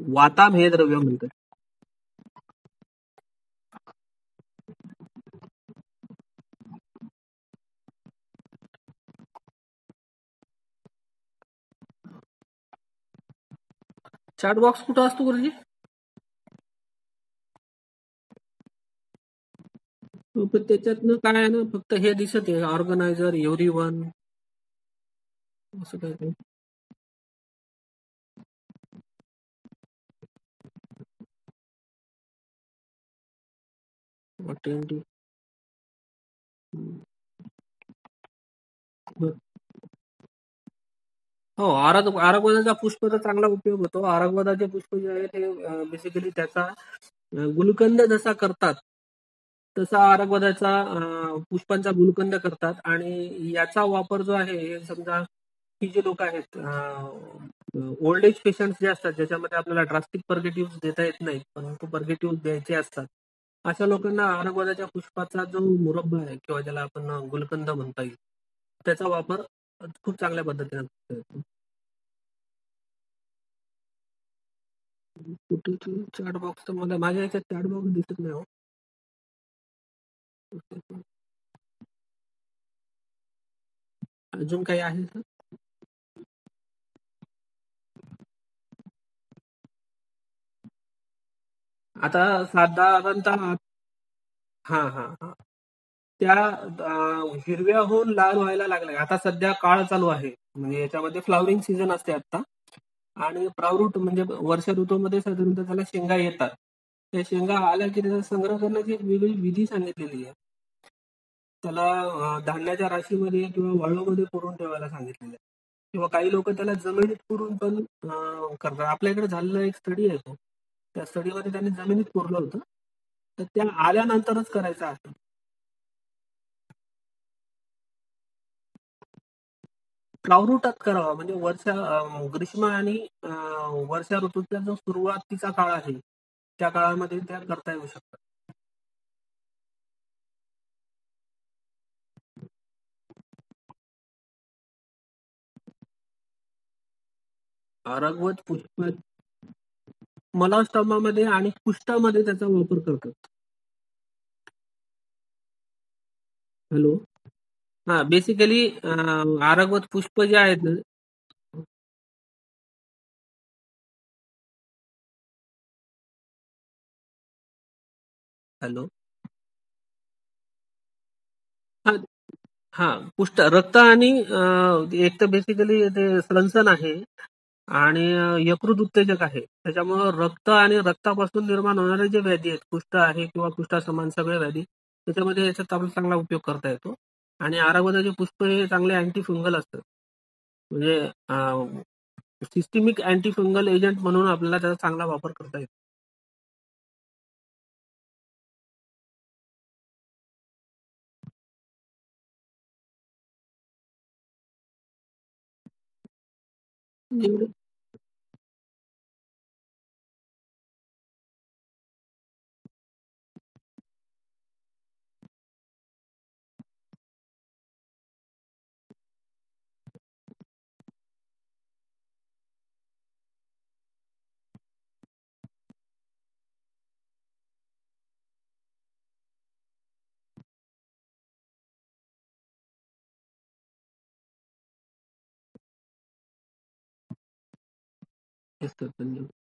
Speaker 1: वाताम हे द्रव्य म्हणतात. चॅट बॉक्स कुठं असतो गुरुजी? पण त्याच्यातनं काय आहे ना, फक्त हे दिसत आहे ऑर्गनायझर एव्हरीवन असं काय काय. अटेंडी. हो, आरगवदाचा पुष्पाचा चांगला उपयोग होतो. आरगवदाचे पुष्प जे आहे ते बेसिकली त्याचा गुलकंद जसा करतात तसा आरगवदाचा पुष्पांचा गुलकंद करतात, आणि याचा वापर जो आहे हे समजा ही जे लोक आहेत ओल्ड एज पेशंट जे असतात ज्याच्यामध्ये आपल्याला ड्रास्टिक पर्गेटिव्ह देता येत नाही परंतु पर्गेटिव्ह द्यायचे असतात, अशा लोकांना आरगवदाच्या पुष्पाचा जो मुरब्बा आहे किंवा ज्याला आपण गुलकंद म्हणता येईल त्याचा वापर खूप चांगल्या पद्धतीने करता येतो. कुठे चॅट बॉक्स तर मला माझ्या याच्यात चॅट बॉक्स दिसत नाही हो. अजून काही आहे का? आता साधारणतः हा हा हा त्या हिरव्याहून लाल व्हायला लागल्या. आता सध्या काळ चालू आहे, म्हणजे याच्यामध्ये फ्लावरिंग सीझन असते आता. आणि प्रावरूट म्हणजे वर्ष ऋतूमध्ये साधारणतः त्याला शेंगा येतात. त्या शेंगा आल्या की त्याचा संग्रह करण्याची एक वेगळी विधी सांगितलेली आहे. त्याला धान्याच्या राशीमध्ये किंवा वाळूमध्ये पुरून ठेवायला सांगितलेलं आहे. किंवा काही लोक त्याला जमिनीत पुरून पण करतात. आपल्या इकडे झालेला एक स्टडी आहे तो. त्या स्टडीमध्ये त्यांनी जमिनीत पुरलं होतं. तर त्या आल्यानंतरच करायचं आहे. प्रावरुटात करावा, म्हणजे ग्रीष्म आणि वर्षा ऋतूचा जो सुरुवातीचा काळ आहे त्या काळामध्ये त्या करता येऊ शकतात. रगवत पुष्प मलास्टॉमामध्ये आणि कुष्ठामध्ये त्याचा वापर करतात. हॅलो. हा, बेसिकली आरगवत पुष्प जे आहेत ना. हॅलो. हा हा कुष्ठ रक्त आणि एक तर बेसिकली ते स्रंसन आहे आणि यकृत उत्तेजक आहे. त्याच्यामुळं रक्त आणि रक्तापासून निर्माण होणारे जे व्याधी आहेत, कुष्ठ आहे किंवा कुष्ठासमान सगळे व्याधी, त्याच्यामध्ये याचा आपला चांगला उपयोग करता येतो. आणि आरावदाचे पुष्प हे चांगले अँटी फंगल असतात, म्हणजे सिस्टिमिक अँटी फंगल एजंट म्हणून आपल्याला त्याचा चांगला वापर करता येतो. एवढं- असतं. धन्यवाद.